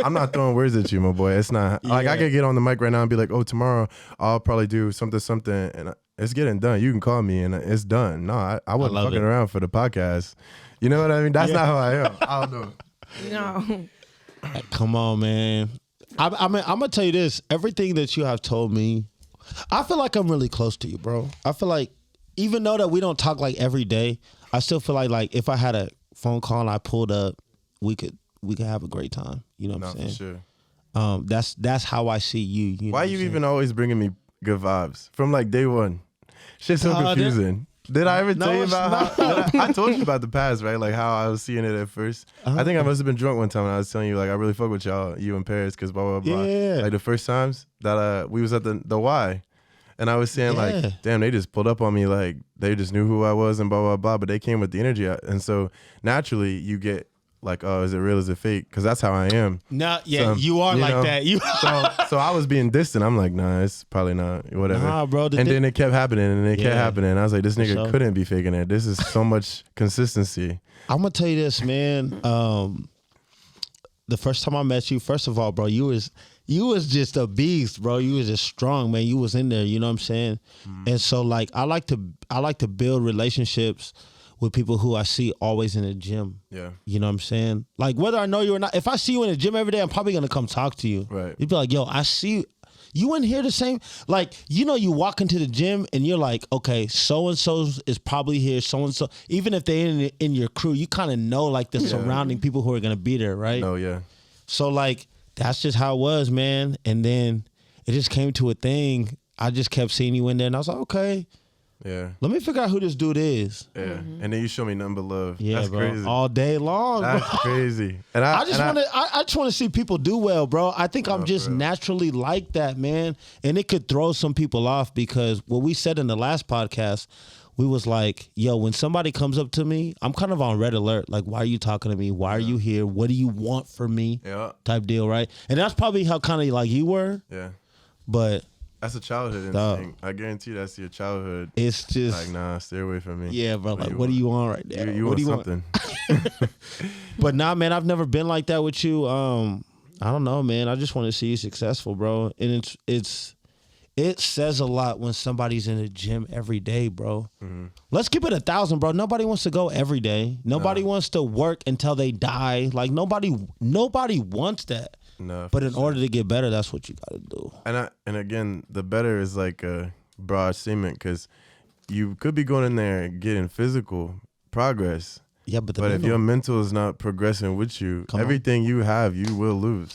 [SPEAKER 3] I'm not throwing words at you, my boy. It's not like I could get on the mic right now and be like, "Oh, tomorrow I'll probably do something," and it's getting done. You can call me and it's done. No, I wasn't
[SPEAKER 2] love
[SPEAKER 3] fucking
[SPEAKER 2] it.
[SPEAKER 3] around for the podcast. You know what I mean? That's not who I am. I don't know.
[SPEAKER 4] No.
[SPEAKER 2] Come on, man. I mean, I'm gonna tell you this. Everything that you have told me, I feel like I'm really close to you, bro. I feel like even though that we don't talk like every day, I still feel like if I had a phone call and I pulled up, we could have a great time. You know what I'm
[SPEAKER 3] For
[SPEAKER 2] saying?
[SPEAKER 3] sure.
[SPEAKER 2] That's how I see you. You know
[SPEAKER 3] Why
[SPEAKER 2] what I'm
[SPEAKER 3] you
[SPEAKER 2] saying?
[SPEAKER 3] even always bringing me good vibes from like day one? Shit's so confusing. Did I ever tell you
[SPEAKER 2] it's
[SPEAKER 3] about how I told you about the past, right? Like how I was seeing it at first. I think I must have been drunk one time and I was telling you like I really fuck with y'all, you and Paris, because blah blah blah.
[SPEAKER 2] Yeah.
[SPEAKER 3] Like the first times that we was at the Y, and I was saying
[SPEAKER 2] Yeah.
[SPEAKER 3] like, damn, they just pulled up on me like they just knew who I was and blah blah blah, but they came with the energy, and so naturally you get like, oh, is it real? Is it fake? Because that's how I am.
[SPEAKER 2] No, yeah,
[SPEAKER 3] So,
[SPEAKER 2] you are
[SPEAKER 3] you
[SPEAKER 2] like
[SPEAKER 3] know,
[SPEAKER 2] that. You
[SPEAKER 3] So I was being distant. I'm like, nah, it's probably not. Whatever.
[SPEAKER 2] Nah, bro,
[SPEAKER 3] And then it kept happening, and it kept
[SPEAKER 2] Yeah.
[SPEAKER 3] happening. And I was like, this nigga
[SPEAKER 2] sure.
[SPEAKER 3] couldn't be faking it. This is so much consistency.
[SPEAKER 2] I'm gonna tell you this, man. The first time I met you, first of all, bro, you was just a beast, bro. You was just strong, man. You was in there, you know what I'm saying? And so like I like to build relationships with people who I see always in the gym.
[SPEAKER 3] Yeah.
[SPEAKER 2] You know what I'm saying? Like whether I know you or not, if I see you in the gym every day, I'm probably gonna come talk to you.
[SPEAKER 3] Right.
[SPEAKER 2] You'd be like, yo, I see you in here the same. Like, you know, you walk into the gym and you're like, okay, so-and-so is probably here, so-and-so. Even if they're in your crew, you kind of know like the surrounding people who are gonna be there, right?
[SPEAKER 3] Oh yeah.
[SPEAKER 2] So like that's just how it was, man. And then it just came to a thing. I just kept seeing you in there and I was like, okay,
[SPEAKER 3] Yeah.
[SPEAKER 2] let me figure out who this dude is.
[SPEAKER 3] Yeah. And then you show me nothing but love.
[SPEAKER 2] Yeah,
[SPEAKER 3] That's
[SPEAKER 2] bro.
[SPEAKER 3] crazy.
[SPEAKER 2] All day long, bro.
[SPEAKER 3] That's crazy. And
[SPEAKER 2] I just want to see people do well, bro. I think I'm just
[SPEAKER 3] for real.
[SPEAKER 2] naturally like that, man. And it could throw some people off because what we said in the last podcast, we was like, yo, when somebody comes up to me, I'm kind of on red alert. Like, why are you talking to me? Why are you here? What do you want from me?
[SPEAKER 3] Yeah.
[SPEAKER 2] Type deal, right? And that's probably how kind of like you were,
[SPEAKER 3] Yeah.
[SPEAKER 2] but
[SPEAKER 3] That's a childhood
[SPEAKER 2] Dog.
[SPEAKER 3] instinct. I guarantee that's your childhood.
[SPEAKER 2] it's just,
[SPEAKER 3] Like, nah, stay away from me.
[SPEAKER 2] yeah, bro. Like,
[SPEAKER 3] you
[SPEAKER 2] what do
[SPEAKER 3] want?
[SPEAKER 2] you want right there?
[SPEAKER 3] You
[SPEAKER 2] what
[SPEAKER 3] want
[SPEAKER 2] do you want?
[SPEAKER 3] something.
[SPEAKER 2] But nah, man, I've never been like that with you. I don't know, man. I just want to see you successful, bro. And it says a lot when somebody's in the gym every day, bro.
[SPEAKER 3] Mm-hmm.
[SPEAKER 2] Let's keep it 1,000, bro. Nobody wants to go every day. Nobody wants to work until they die. Like nobody wants that.
[SPEAKER 3] No.
[SPEAKER 2] But in order to get better, that's what you got to do.
[SPEAKER 3] And again, the better is like a broad statement, because you could be going in there and getting physical progress.
[SPEAKER 2] Yeah, but
[SPEAKER 3] But if your mental is not progressing with you,
[SPEAKER 2] Come on.
[SPEAKER 3] everything you have, you will lose.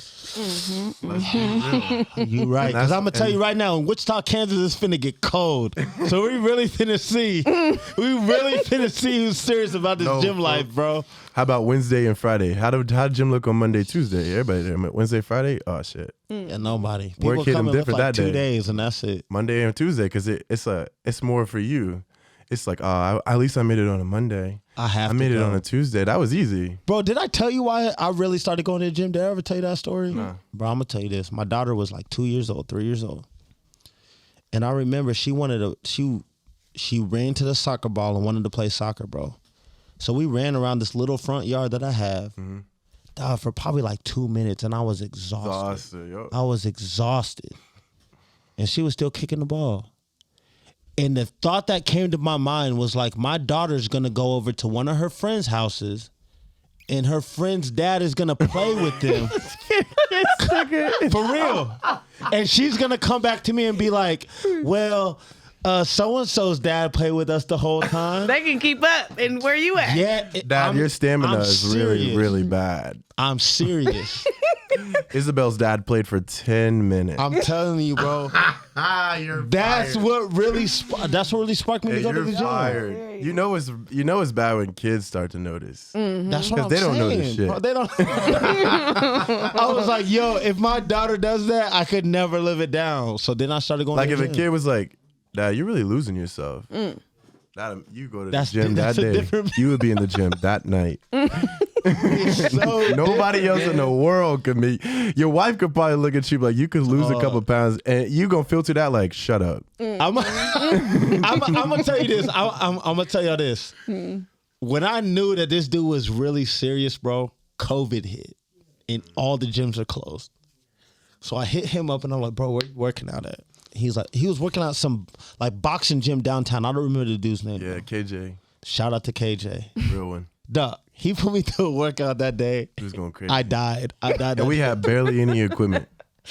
[SPEAKER 2] you right. Because I'm gonna tell you right now, in Wichita, Kansas, it's finna get cold. So we really finna see. Who's serious about this
[SPEAKER 3] No,
[SPEAKER 2] gym
[SPEAKER 3] bro.
[SPEAKER 2] life, bro.
[SPEAKER 3] How about Wednesday and Friday? How gym look on Monday, Tuesday? Everybody there. Wednesday, Friday? Oh shit.
[SPEAKER 2] Yeah, nobody.
[SPEAKER 3] Work
[SPEAKER 2] People
[SPEAKER 3] hit 'em
[SPEAKER 2] come and lift
[SPEAKER 3] different
[SPEAKER 2] like
[SPEAKER 3] that
[SPEAKER 2] 2
[SPEAKER 3] day.
[SPEAKER 2] days, and that's it.
[SPEAKER 3] Monday and Tuesday, because it's more for you. It's like, at least I made it on a Monday.
[SPEAKER 2] I
[SPEAKER 3] made it
[SPEAKER 2] go.
[SPEAKER 3] on a Tuesday. That was easy.
[SPEAKER 2] Bro, did I tell you why I really started going to the gym? Did I ever tell you that story?
[SPEAKER 3] Nah.
[SPEAKER 2] Bro, I'm gonna tell you this. My daughter was like 2 years old, 3 years old. And I remember she ran to the soccer ball and wanted to play soccer, bro. So we ran around this little front yard that I have, dog, for probably like 2 minutes, and I was exhausted.
[SPEAKER 3] Yo.
[SPEAKER 2] I was exhausted. And she was still kicking the ball. And the thought that came to my mind was like, my daughter's gonna go over to one of her friends' houses, and her friend's dad is gonna play with them. For real. And she's gonna come back to me and be like, well, so-and-so's dad played with us the whole time.
[SPEAKER 4] They can keep up. And where you at?
[SPEAKER 2] Yeah.
[SPEAKER 3] Dad, your stamina
[SPEAKER 2] I'm
[SPEAKER 3] is really,
[SPEAKER 2] serious.
[SPEAKER 3] really bad.
[SPEAKER 2] I'm serious.
[SPEAKER 3] Isabel's dad played for 10 minutes.
[SPEAKER 2] I'm telling you, bro. That's what really sparked me to go to the gym.
[SPEAKER 3] Fired. You know it's bad when kids start to notice.
[SPEAKER 2] That's what I'm
[SPEAKER 3] they
[SPEAKER 2] saying.
[SPEAKER 3] don't know this shit.
[SPEAKER 2] Bro, they don't. I was like, yo, if my daughter does that, I could never live it down. So then I started going
[SPEAKER 3] Like
[SPEAKER 2] to
[SPEAKER 3] if
[SPEAKER 2] the
[SPEAKER 3] a
[SPEAKER 2] gym.
[SPEAKER 3] kid was like, "Dad, you're really losing yourself." You go to
[SPEAKER 2] That's-
[SPEAKER 3] the gym that
[SPEAKER 2] that's a
[SPEAKER 3] day.
[SPEAKER 2] different-
[SPEAKER 3] You would be in the gym that night.
[SPEAKER 2] So
[SPEAKER 3] Nobody else in the world could meet. Your wife could probably look at you like you could lose a couple pounds, and you gonna filter that like, "Shut up."
[SPEAKER 2] I'm gonna tell you this. I'm gonna tell y'all this. When I knew that this dude was really serious, bro, COVID hit, and all the gyms are closed. So I hit him up, and I'm like, "Bro, where you working out at?" He's like, he was working out some like boxing gym downtown. I don't remember the dude's name.
[SPEAKER 3] Yeah, KJ,
[SPEAKER 2] Shout out to KJ.
[SPEAKER 3] real one.
[SPEAKER 2] Duh, he put me through a workout that day.
[SPEAKER 3] He was going crazy.
[SPEAKER 2] I died.
[SPEAKER 3] And we had barely any equipment.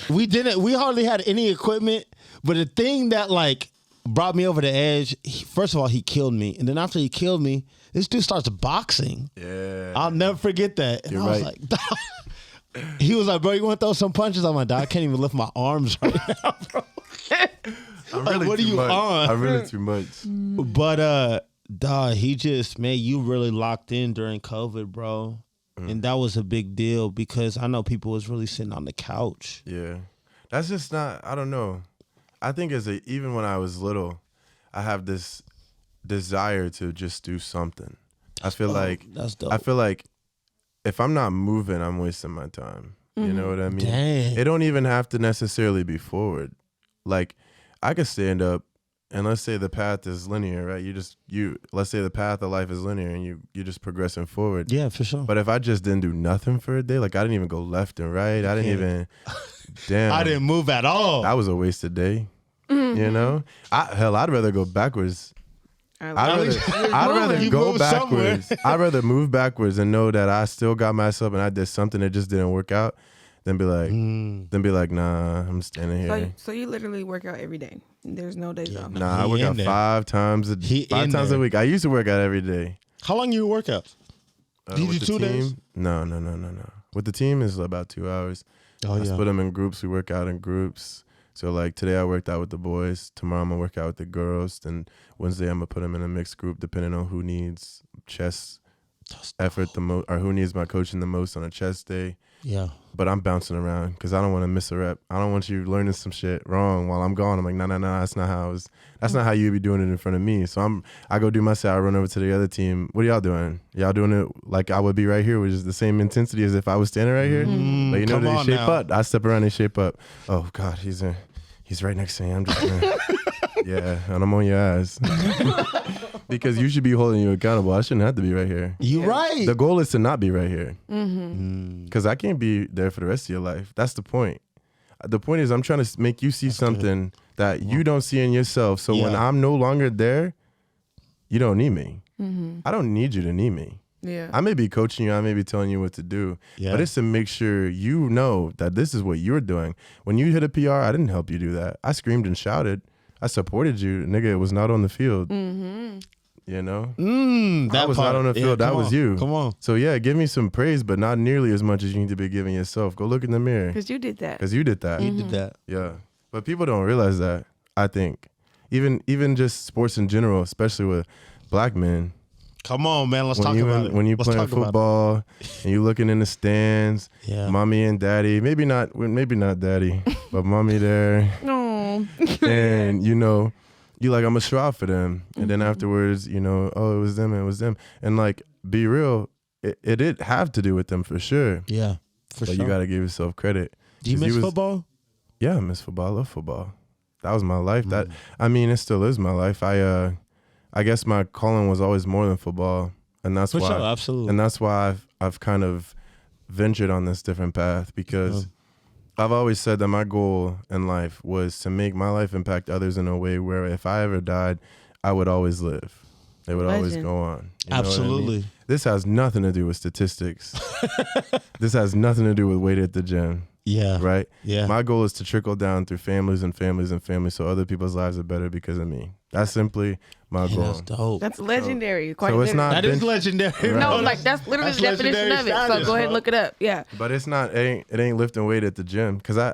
[SPEAKER 2] We hardly had any equipment, but the thing that like brought me over the edge, first of all, he killed me. And then after he killed me, this dude starts boxing.
[SPEAKER 3] Yeah.
[SPEAKER 2] I'll never forget that. And
[SPEAKER 3] You're
[SPEAKER 2] I was
[SPEAKER 3] right.
[SPEAKER 2] like, he was like, bro, you want to throw some punches? I'm like, dog, I can't even lift my arms right now, bro.
[SPEAKER 3] I'm
[SPEAKER 2] like,
[SPEAKER 3] really
[SPEAKER 2] what are
[SPEAKER 3] too
[SPEAKER 2] you
[SPEAKER 3] much.
[SPEAKER 2] on?
[SPEAKER 3] I'm really too much.
[SPEAKER 2] But dog, he just, man, you really locked in during COVID, bro. And that was a big deal because I know people was really sitting on the couch.
[SPEAKER 3] Yeah. That's just not, I don't know. I think even when I was little, I have this desire to just do something. I feel like
[SPEAKER 2] that's dope.
[SPEAKER 3] I feel like if I'm not moving, I'm wasting my time. You know what I mean?
[SPEAKER 2] Dang.
[SPEAKER 3] It don't even have to necessarily be forward. Like I could stand up and let's say the path is linear, right? Let's say the path of life is linear and you're just progressing forward.
[SPEAKER 2] Yeah, for sure.
[SPEAKER 3] But if I just didn't do nothing for a day, like I didn't even go left and right, I didn't even damn.
[SPEAKER 2] I didn't move at all.
[SPEAKER 3] That was a wasted day. You know? I'd rather go backwards. I'd rather
[SPEAKER 2] You
[SPEAKER 3] go
[SPEAKER 2] moved somewhere.
[SPEAKER 3] backwards. I'd rather move backwards and know that I still got myself and I did something that just didn't work out than be like, nah, I'm standing here.
[SPEAKER 4] So you literally work out every day. There's no days off.
[SPEAKER 3] Nah, I
[SPEAKER 2] He
[SPEAKER 3] work
[SPEAKER 2] in
[SPEAKER 3] out
[SPEAKER 2] there.
[SPEAKER 3] 5 times a
[SPEAKER 2] there.
[SPEAKER 3] week. I used to work out every day.
[SPEAKER 2] How long you work out? Do you
[SPEAKER 3] With
[SPEAKER 2] do
[SPEAKER 3] the
[SPEAKER 2] 2 days?
[SPEAKER 3] team? No. With the team is about 2 hours.
[SPEAKER 2] Oh,
[SPEAKER 3] I
[SPEAKER 2] yeah.
[SPEAKER 3] split them in groups. We work out in groups. So like today I worked out with the boys. Tomorrow I'm gonna work out with the girls. Then Wednesday I'm gonna put them in a mixed group depending on who needs chest effort the most or who needs my coaching the most on a chest day.
[SPEAKER 2] Yeah.
[SPEAKER 3] But I'm bouncing around because I don't want to miss a rep. I don't want you learning some shit wrong while I'm gone. I'm like, no, that's not how that's not how you be doing it in front of me. So I go do my set. I run over to the other team. What are y'all doing? Y'all doing it like I would be right here, which is the same intensity as if I was standing right here. But you know
[SPEAKER 2] Come
[SPEAKER 3] they
[SPEAKER 2] on
[SPEAKER 3] shape
[SPEAKER 2] now.
[SPEAKER 3] up. I step around, they shape up. Oh God, he's right next to me. I'm just gonna, yeah, and I'm on your ass because you should be holding you accountable. I shouldn't have to be right here.
[SPEAKER 2] You right.
[SPEAKER 3] The goal is to not be right here. Because I can't be there for the rest of your life. That's the point. The point is I'm trying to make you see something that you don't see in yourself. So when
[SPEAKER 2] Yeah.
[SPEAKER 3] I'm no longer there, you don't need me. I don't need you to need me.
[SPEAKER 4] Yeah.
[SPEAKER 3] I may be coaching you. I may be telling you what to do.
[SPEAKER 2] Yeah.
[SPEAKER 3] But it's to make sure you know that this is what you're doing. When you hit a PR, I didn't help you do that. I screamed and shouted. I supported you. Nigga, it was not on the field. You know?
[SPEAKER 2] That
[SPEAKER 3] I was
[SPEAKER 2] part.
[SPEAKER 3] not on the
[SPEAKER 2] Yeah,
[SPEAKER 3] field. That
[SPEAKER 2] come
[SPEAKER 3] was
[SPEAKER 2] on.
[SPEAKER 3] you.
[SPEAKER 2] Come on.
[SPEAKER 3] So yeah, give me some praise, but not nearly as much as you need to be giving yourself. Go look in the mirror
[SPEAKER 4] Because you did that.
[SPEAKER 3] because you did that.
[SPEAKER 2] You did that.
[SPEAKER 3] Yeah, but people don't realize that. I think even just sports in general, especially with black men.
[SPEAKER 2] Come on, man. Let's
[SPEAKER 3] When
[SPEAKER 2] talk
[SPEAKER 3] you
[SPEAKER 2] about it.
[SPEAKER 3] when you
[SPEAKER 2] Let's
[SPEAKER 3] playing
[SPEAKER 2] talk about it.
[SPEAKER 3] football and you looking in the stands,
[SPEAKER 2] Yeah.
[SPEAKER 3] mommy and daddy, maybe not daddy, but mommy there,
[SPEAKER 4] No.
[SPEAKER 3] and you know, you like I'm a shroud for them, and then afterwards, you know, oh it was them, and like be real, it did have to do with them for sure,
[SPEAKER 2] Yeah. For
[SPEAKER 3] but
[SPEAKER 2] sure.
[SPEAKER 3] you got to give yourself credit.
[SPEAKER 2] Do you
[SPEAKER 3] 'Cause
[SPEAKER 2] miss
[SPEAKER 3] was-
[SPEAKER 2] football?
[SPEAKER 3] Yeah, I miss football. I love football. That was my life. That I mean, it still is my life. I guess my calling was always more than football, and that's
[SPEAKER 2] For
[SPEAKER 3] why.
[SPEAKER 2] sure, absolutely.
[SPEAKER 3] And that's why I've kind of ventured on this different path because I've always said that my goal in life was to make my life impact others in a way where if I ever died, I would always live. They would always
[SPEAKER 4] Legend.
[SPEAKER 3] go on. You know what I mean?
[SPEAKER 2] Absolutely.
[SPEAKER 3] This has nothing to do with statistics. This has nothing to do with weight at the gym.
[SPEAKER 2] Yeah.
[SPEAKER 3] Right?
[SPEAKER 2] Yeah.
[SPEAKER 3] My goal is to trickle down through families and families and families so other people's lives are better because of me. That's simply my
[SPEAKER 2] Man,
[SPEAKER 3] goal.
[SPEAKER 2] that's dope.
[SPEAKER 4] That's legendary. Quite
[SPEAKER 3] so it's
[SPEAKER 4] literally.
[SPEAKER 3] not
[SPEAKER 2] That is
[SPEAKER 3] been-
[SPEAKER 2] legendary.
[SPEAKER 3] Right.
[SPEAKER 4] No, like that's literally
[SPEAKER 2] That's
[SPEAKER 4] the definition
[SPEAKER 2] legendary
[SPEAKER 4] of it. So
[SPEAKER 2] status,
[SPEAKER 4] go ahead and
[SPEAKER 2] bro.
[SPEAKER 4] look it up. Yeah.
[SPEAKER 3] But it's not. It ain't lifting weight at the gym. Cause I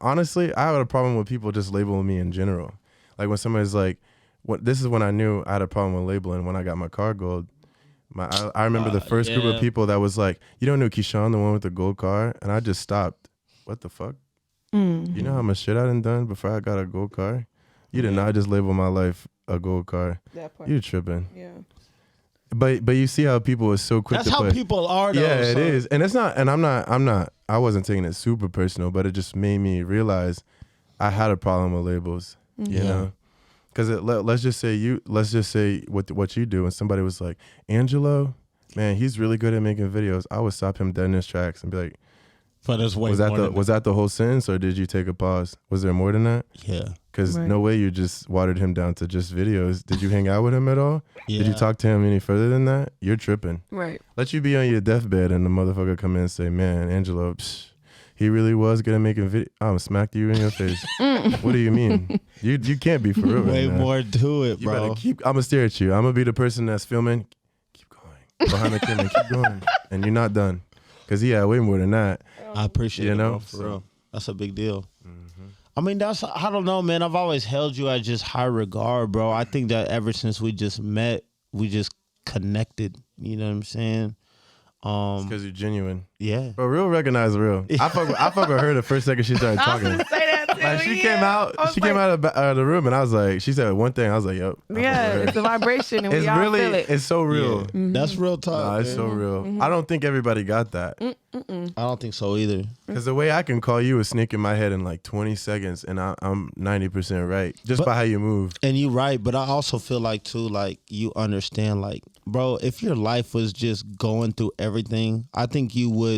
[SPEAKER 3] honestly I had a problem with people just labeling me in general. Like when somebody's like, "What?" This is when I knew I had a problem with labeling. When I got my car gold, I remember the first group
[SPEAKER 2] yeah.
[SPEAKER 3] of people that was like, "You don't know Keyshawn, the one with the gold car," and I just stopped. What the fuck? You know how much shit I done done before I got a gold car? You did not just label my life a gold car.
[SPEAKER 4] That part.
[SPEAKER 3] You tripping.
[SPEAKER 4] Yeah.
[SPEAKER 3] But you see how people are so quick
[SPEAKER 2] That's
[SPEAKER 3] to
[SPEAKER 2] how
[SPEAKER 3] put.
[SPEAKER 2] people are, though.
[SPEAKER 3] Yeah, it
[SPEAKER 2] so-
[SPEAKER 3] is. And it's not, and I'm not, I wasn't taking it super personal, but it just made me realize I had a problem with labels, you
[SPEAKER 2] Yeah.
[SPEAKER 3] know? Because let's just say what you do, and somebody was like, Angelo, man, he's really good at making videos. I would stop him dead in his tracks and be like,
[SPEAKER 2] But there's way
[SPEAKER 3] was
[SPEAKER 2] more
[SPEAKER 3] that
[SPEAKER 2] than
[SPEAKER 3] was that the whole sentence, or did you take a pause? Was there more than that?
[SPEAKER 2] Yeah.
[SPEAKER 3] Because
[SPEAKER 4] Right.
[SPEAKER 3] no way you just watered him down to just videos. Did you hang out with him at all? Did you
[SPEAKER 2] Yeah.
[SPEAKER 3] talk to him any further than that? You're tripping.
[SPEAKER 4] Right.
[SPEAKER 3] Let you be on your deathbed and the motherfucker come in and say, man, Angelo, he really was good at making video. I'm gonna smack you in your face. What do you mean? You can't be for real
[SPEAKER 2] Way
[SPEAKER 3] right now.
[SPEAKER 2] more to it,
[SPEAKER 3] You
[SPEAKER 2] bro.
[SPEAKER 3] better keep. I'm gonna stare at you. I'm gonna be the person that's filming. Keep going behind the camera. Keep going, and you're not done, because he had way more than that.
[SPEAKER 2] I appreciate
[SPEAKER 3] You
[SPEAKER 2] it,
[SPEAKER 3] know?
[SPEAKER 2] bro, for
[SPEAKER 3] So-
[SPEAKER 2] real. That's a big deal. I mean, I don't know, man. I've always held you at just high regard, bro. I think that ever since we just met, we just connected. You know what I'm saying?
[SPEAKER 3] Because you're genuine.
[SPEAKER 2] Yeah.
[SPEAKER 3] But real recognize real. I fuck with her the first second she started
[SPEAKER 4] I was
[SPEAKER 3] talking.
[SPEAKER 4] gonna say that too.
[SPEAKER 3] Like she
[SPEAKER 4] yeah.
[SPEAKER 3] came out,
[SPEAKER 4] I was
[SPEAKER 3] she came
[SPEAKER 4] like,
[SPEAKER 3] out of the room, and I was like, she said one thing. I was like, yep. I fuck
[SPEAKER 4] Yeah,
[SPEAKER 3] with her.
[SPEAKER 4] it's a vibration, and
[SPEAKER 3] It's
[SPEAKER 4] we all
[SPEAKER 3] really,
[SPEAKER 4] feel it.
[SPEAKER 3] it's so real.
[SPEAKER 2] Yeah. That's real talk.
[SPEAKER 3] Nah, it's
[SPEAKER 2] man.
[SPEAKER 3] so real. I don't think everybody got that.
[SPEAKER 2] I don't think so either.
[SPEAKER 3] Because the way I can call you is sneak in my head in like 20 seconds, and I'm 90% right just by how you move.
[SPEAKER 2] And you're right, but I also feel like too, like you understand, like, bro, if your life was just going through everything, I think you would.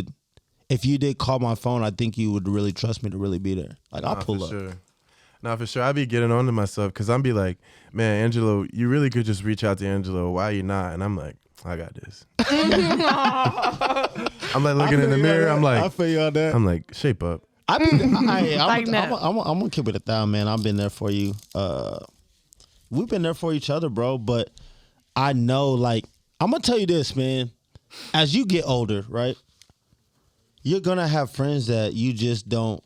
[SPEAKER 2] If you did call my phone, I think you would really trust me to really be there. Like I'll pull
[SPEAKER 3] for
[SPEAKER 2] up.
[SPEAKER 3] Sure. Nah, for sure. I be getting on to myself because I'm be like, man, Angelo, you really could just reach out to Angelo. Why you not? And I'm like, I got this. I'm like looking in the mirror. I'm
[SPEAKER 2] I
[SPEAKER 3] like,
[SPEAKER 2] feel you on that.
[SPEAKER 3] I'm like, shape up.
[SPEAKER 2] I'm
[SPEAKER 4] Like that.
[SPEAKER 2] gonna keep it 1,000, man. I've been there for you. We've been there for each other, bro. But I know, like, I'm gonna tell you this, man. As you get older, right, you're gonna have friends that you just don't.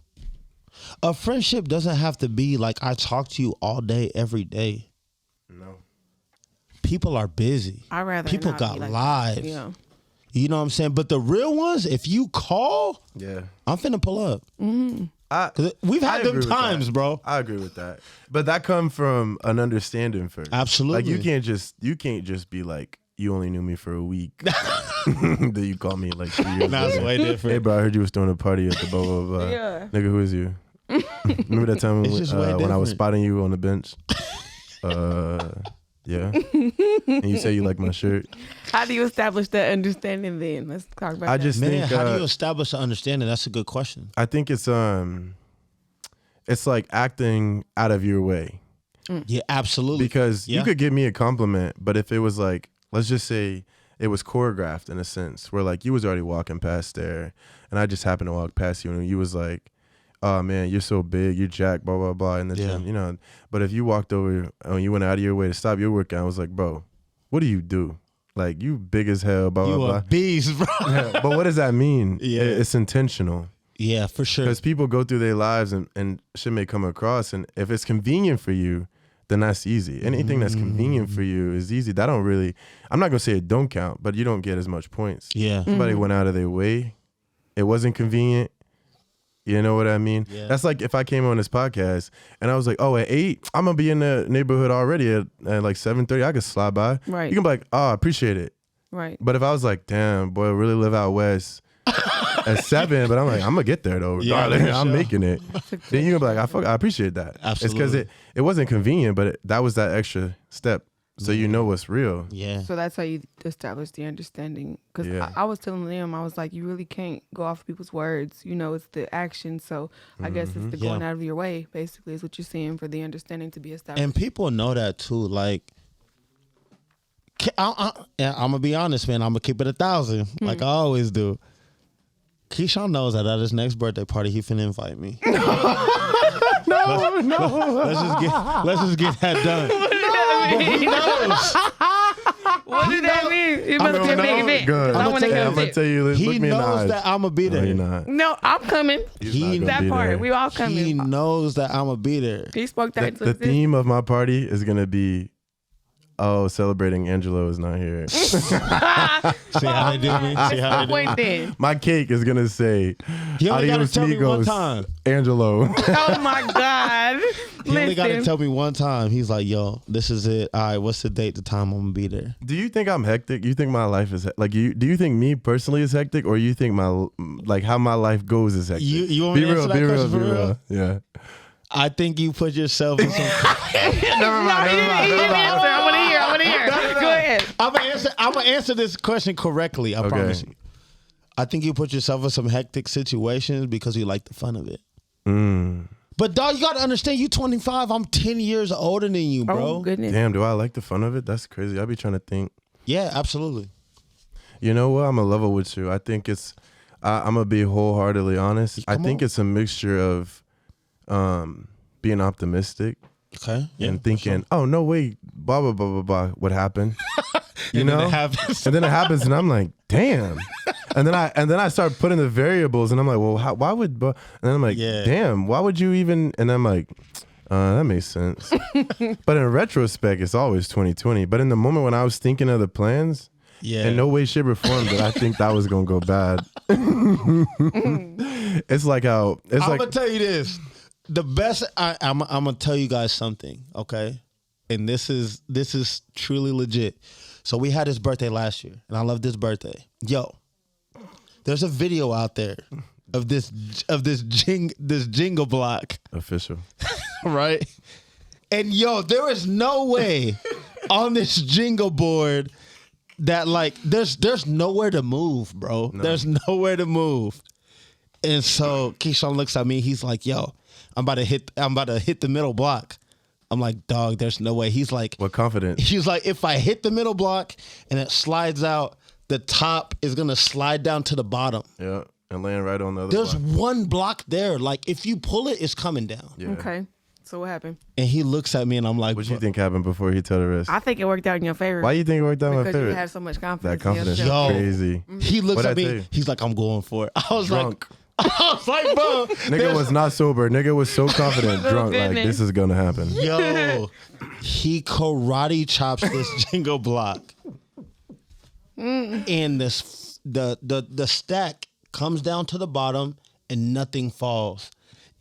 [SPEAKER 2] A friendship doesn't have to be like I talk to you all day, every day.
[SPEAKER 3] No.
[SPEAKER 2] People are busy.
[SPEAKER 4] I'd rather
[SPEAKER 2] People
[SPEAKER 4] not
[SPEAKER 2] got
[SPEAKER 4] be like that.
[SPEAKER 2] lives.
[SPEAKER 4] Yeah.
[SPEAKER 2] You know what I'm saying? But the real ones, if you call,
[SPEAKER 3] Yeah.
[SPEAKER 2] I'm finna pull up.
[SPEAKER 3] I,
[SPEAKER 2] 'Cause we've
[SPEAKER 3] I
[SPEAKER 2] had
[SPEAKER 3] agree
[SPEAKER 2] them
[SPEAKER 3] with
[SPEAKER 2] times,
[SPEAKER 3] that.
[SPEAKER 2] bro.
[SPEAKER 3] I agree with that. But that come from an understanding first.
[SPEAKER 2] Absolutely.
[SPEAKER 3] Like you can't just be like, you only knew me for a week. Then you call me like 3 years
[SPEAKER 2] That's
[SPEAKER 3] later.
[SPEAKER 2] way different.
[SPEAKER 3] Hey bro, I heard you was throwing a party at the blah blah blah.
[SPEAKER 4] Yeah.
[SPEAKER 3] Nigga, who is you? Remember that time
[SPEAKER 2] It's just way
[SPEAKER 3] when I was
[SPEAKER 2] different.
[SPEAKER 3] spotting you on the bench? Yeah. And you say you like my shirt.
[SPEAKER 4] How do you establish that understanding then? Let's talk about
[SPEAKER 3] I
[SPEAKER 4] that.
[SPEAKER 3] just
[SPEAKER 2] Man,
[SPEAKER 3] think
[SPEAKER 2] how do you establish an understanding? That's a good question.
[SPEAKER 3] I think it's like acting out of your way.
[SPEAKER 2] Yeah, absolutely.
[SPEAKER 3] Because
[SPEAKER 2] Yeah.
[SPEAKER 3] you could give me a compliment, but if it was like, let's just say it was choreographed in a sense, where like you was already walking past there, and I just happened to walk past you, and you was like, "Oh man, you're so big, you're jacked, blah blah blah," in the
[SPEAKER 2] Yeah.
[SPEAKER 3] gym, you know. But if you walked over, and you went out of your way to stop your workout, I was like, "Bro, what do you do? Like you big as hell, blah
[SPEAKER 2] You
[SPEAKER 3] blah
[SPEAKER 2] a
[SPEAKER 3] blah."
[SPEAKER 2] beast, bro.
[SPEAKER 3] Yeah, but what does that mean?
[SPEAKER 2] Yeah.
[SPEAKER 3] It's intentional.
[SPEAKER 2] Yeah, for sure.
[SPEAKER 3] Because people go through their lives and shit may come across, and if it's convenient for you, then that's easy. Anything that's convenient for you is easy. That don't really, I'm not gonna say it don't count, but you don't get as much points.
[SPEAKER 2] Yeah.
[SPEAKER 3] Somebody went out of their way. It wasn't convenient. You know what I mean?
[SPEAKER 2] Yeah.
[SPEAKER 3] That's like if I came on this podcast and I was like, oh, at 8, I'm gonna be in the neighborhood already at like 7:30. I could slide by.
[SPEAKER 4] Right.
[SPEAKER 3] You can be like, oh, I appreciate it.
[SPEAKER 4] Right.
[SPEAKER 3] But if I was like, damn, boy, I really live out west at 7, but I'm like, I'm gonna get there though,
[SPEAKER 2] Yeah,
[SPEAKER 3] regardless.
[SPEAKER 2] for
[SPEAKER 3] I'm
[SPEAKER 2] sure.
[SPEAKER 3] making it. Then you can be like, I appreciate that. It's because
[SPEAKER 2] Absolutely.
[SPEAKER 3] it wasn't convenient, but that was that extra step, so you know what's real.
[SPEAKER 2] Yeah.
[SPEAKER 4] So that's how you establish the understanding. Because
[SPEAKER 3] Yeah.
[SPEAKER 4] I was telling them, I was like, you really can't go off people's words. You know, it's the action. So I guess it's the going
[SPEAKER 2] Yeah.
[SPEAKER 4] out of your way, basically, is what you're saying for the understanding to be established.
[SPEAKER 2] And people know that too. Like, I'm gonna be honest, man. I'm gonna keep it 1,000, like I always do. Keyshawn knows that at his next birthday party, he finna invite me.
[SPEAKER 3] No.
[SPEAKER 2] Let's just get that done. He knows.
[SPEAKER 4] What does that mean? It must be a big event.
[SPEAKER 3] Good.
[SPEAKER 4] I want to
[SPEAKER 3] I'm
[SPEAKER 4] come
[SPEAKER 3] gonna tell you.
[SPEAKER 2] He
[SPEAKER 3] Look me in the
[SPEAKER 2] knows
[SPEAKER 3] eyes.
[SPEAKER 2] that I'ma be
[SPEAKER 3] No,
[SPEAKER 2] there.
[SPEAKER 3] you're not.
[SPEAKER 4] No, I'm coming.
[SPEAKER 3] He's
[SPEAKER 2] He-
[SPEAKER 3] not gonna
[SPEAKER 4] That
[SPEAKER 3] be
[SPEAKER 4] part,
[SPEAKER 3] there.
[SPEAKER 4] we all coming.
[SPEAKER 2] He knows that I'ma be there.
[SPEAKER 4] He spoke that into
[SPEAKER 3] The
[SPEAKER 4] existence.
[SPEAKER 3] theme of my party is gonna be, celebrating Angelo is not here.
[SPEAKER 2] See how they do me? See how they do me?
[SPEAKER 4] Point then.
[SPEAKER 3] My cake is gonna say,
[SPEAKER 2] He only gotta
[SPEAKER 3] "Adios,
[SPEAKER 2] tell me one
[SPEAKER 3] amigos,
[SPEAKER 2] time.
[SPEAKER 3] Angelo."
[SPEAKER 4] Oh my God.
[SPEAKER 2] He only got to
[SPEAKER 4] Listen.
[SPEAKER 2] tell me one time. He's like, yo, this is it. All right, what's the date, the time I'm going to be there?
[SPEAKER 3] Do you think I'm hectic? You think my life is like you? Do you think me personally is hectic, or you think my how my life goes is hectic?
[SPEAKER 2] You want me
[SPEAKER 3] be
[SPEAKER 2] to
[SPEAKER 3] real,
[SPEAKER 2] answer
[SPEAKER 3] be
[SPEAKER 2] that
[SPEAKER 3] real,
[SPEAKER 2] question
[SPEAKER 3] be
[SPEAKER 2] for
[SPEAKER 3] real.
[SPEAKER 2] real?
[SPEAKER 3] Yeah.
[SPEAKER 2] I think you put yourself in some...
[SPEAKER 3] Never mind.
[SPEAKER 4] I want to hear. Go ahead.
[SPEAKER 2] I'm gonna answer this question correctly. I promise you. I think you put yourself in some hectic situations because you like the fun of it. But dog, you gotta understand. You 25. I'm 10 years older than you, bro.
[SPEAKER 4] Oh, goodness.
[SPEAKER 3] Damn, do I like the fun of it? That's crazy. I be trying to think.
[SPEAKER 2] Yeah, absolutely.
[SPEAKER 3] You know what? I'm a level with you. I think it's. I'm gonna be wholeheartedly honest. I
[SPEAKER 2] Come
[SPEAKER 3] think
[SPEAKER 2] on.
[SPEAKER 3] it's a mixture of, being optimistic
[SPEAKER 2] Okay.
[SPEAKER 3] and thinking, oh no, wait, blah blah blah blah blah. What happened? You
[SPEAKER 2] And then
[SPEAKER 3] know,
[SPEAKER 2] it happens.
[SPEAKER 3] and then it happens, and I'm like, damn. And then I start putting the variables, and I'm like, well, why would? And then I'm like,
[SPEAKER 2] Yeah.
[SPEAKER 3] damn, why would you even? And I'm like, that makes sense. But in retrospect, it's always 2020. But in the moment when I was thinking of the plans,
[SPEAKER 2] Yeah.
[SPEAKER 3] in no way, shape, or form did I think that was gonna go bad. It's like how it's
[SPEAKER 2] I'm
[SPEAKER 3] like.
[SPEAKER 2] gonna tell you this. The best. I'm gonna tell you guys something. Okay. And this is truly legit. So we had his birthday last year, and I love this birthday. Yo, there's a video out there of this jingle block,
[SPEAKER 3] Official.
[SPEAKER 2] right? And yo, there is no way on this jingle board that like there's nowhere to move, bro. There's nowhere to move. And so Keyshawn looks at me. He's like, "Yo, I'm about to hit the middle block." I'm like, "Dog, there's no way." He's like,
[SPEAKER 3] What confidence?
[SPEAKER 2] He's like, "If I hit the middle block and it slides out, the top is gonna slide down to the bottom.
[SPEAKER 3] Yeah, and laying right on the other.
[SPEAKER 2] There's
[SPEAKER 3] block.
[SPEAKER 2] one block there. Like if you pull it, it's coming down."
[SPEAKER 3] Yeah.
[SPEAKER 4] Okay. So what happened?
[SPEAKER 2] And he looks at me, and I'm like,
[SPEAKER 3] What you think happened before he tell the rest?
[SPEAKER 4] I think it worked out in your favor.
[SPEAKER 3] Why you think it worked out my
[SPEAKER 4] Because you
[SPEAKER 3] favorite?
[SPEAKER 4] have so much confidence.
[SPEAKER 3] That confidence
[SPEAKER 4] in
[SPEAKER 3] is
[SPEAKER 4] yourself.
[SPEAKER 2] Yo.
[SPEAKER 3] crazy.
[SPEAKER 2] He looks
[SPEAKER 3] What'd
[SPEAKER 2] at
[SPEAKER 3] I tell
[SPEAKER 2] me.
[SPEAKER 3] you?
[SPEAKER 2] He's like, "I'm going for it." I was
[SPEAKER 3] Drunk.
[SPEAKER 2] like, "Bro,
[SPEAKER 3] Nigga was not sober. Nigga was so confident,
[SPEAKER 4] Oh,
[SPEAKER 3] drunk. Like
[SPEAKER 4] goodness.
[SPEAKER 3] this is gonna happen.
[SPEAKER 2] yo." He karate chops this jingle block, and the stack comes down to the bottom, and nothing falls.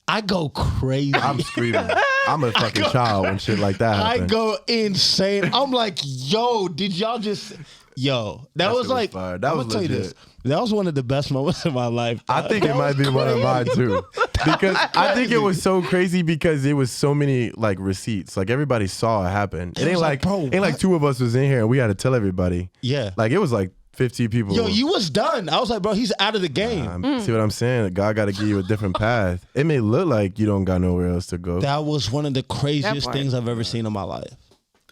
[SPEAKER 2] I go crazy.
[SPEAKER 3] I'm screaming. I'm a fucking child when shit like that
[SPEAKER 2] I
[SPEAKER 3] happens.
[SPEAKER 2] go insane. I'm like, yo, did y'all just... Yo, that was
[SPEAKER 3] shit was
[SPEAKER 2] like...
[SPEAKER 3] fire. That
[SPEAKER 2] I'm
[SPEAKER 3] was
[SPEAKER 2] gonna tell you
[SPEAKER 3] legit.
[SPEAKER 2] this. That was one of the best moments in my life.
[SPEAKER 3] I
[SPEAKER 2] dog.
[SPEAKER 3] think
[SPEAKER 2] That
[SPEAKER 3] it might
[SPEAKER 2] was
[SPEAKER 3] be one of
[SPEAKER 2] crazy.
[SPEAKER 3] mine too. Because I think it was so crazy because it was so many like receipts. Like everybody saw it happen. It ain't
[SPEAKER 2] was
[SPEAKER 3] like,
[SPEAKER 2] like, bro,
[SPEAKER 3] ain't like
[SPEAKER 2] what?
[SPEAKER 3] two of us was in here and we had to tell everybody.
[SPEAKER 2] Yeah.
[SPEAKER 3] Like it was like 50 people.
[SPEAKER 2] Yo, you was done. I was like, bro, he's out of the game.
[SPEAKER 3] See what I'm saying? God got to give you a different path. It may look like you don't got nowhere else to go.
[SPEAKER 2] That was one of the craziest
[SPEAKER 4] part.
[SPEAKER 2] things I've ever seen in my life.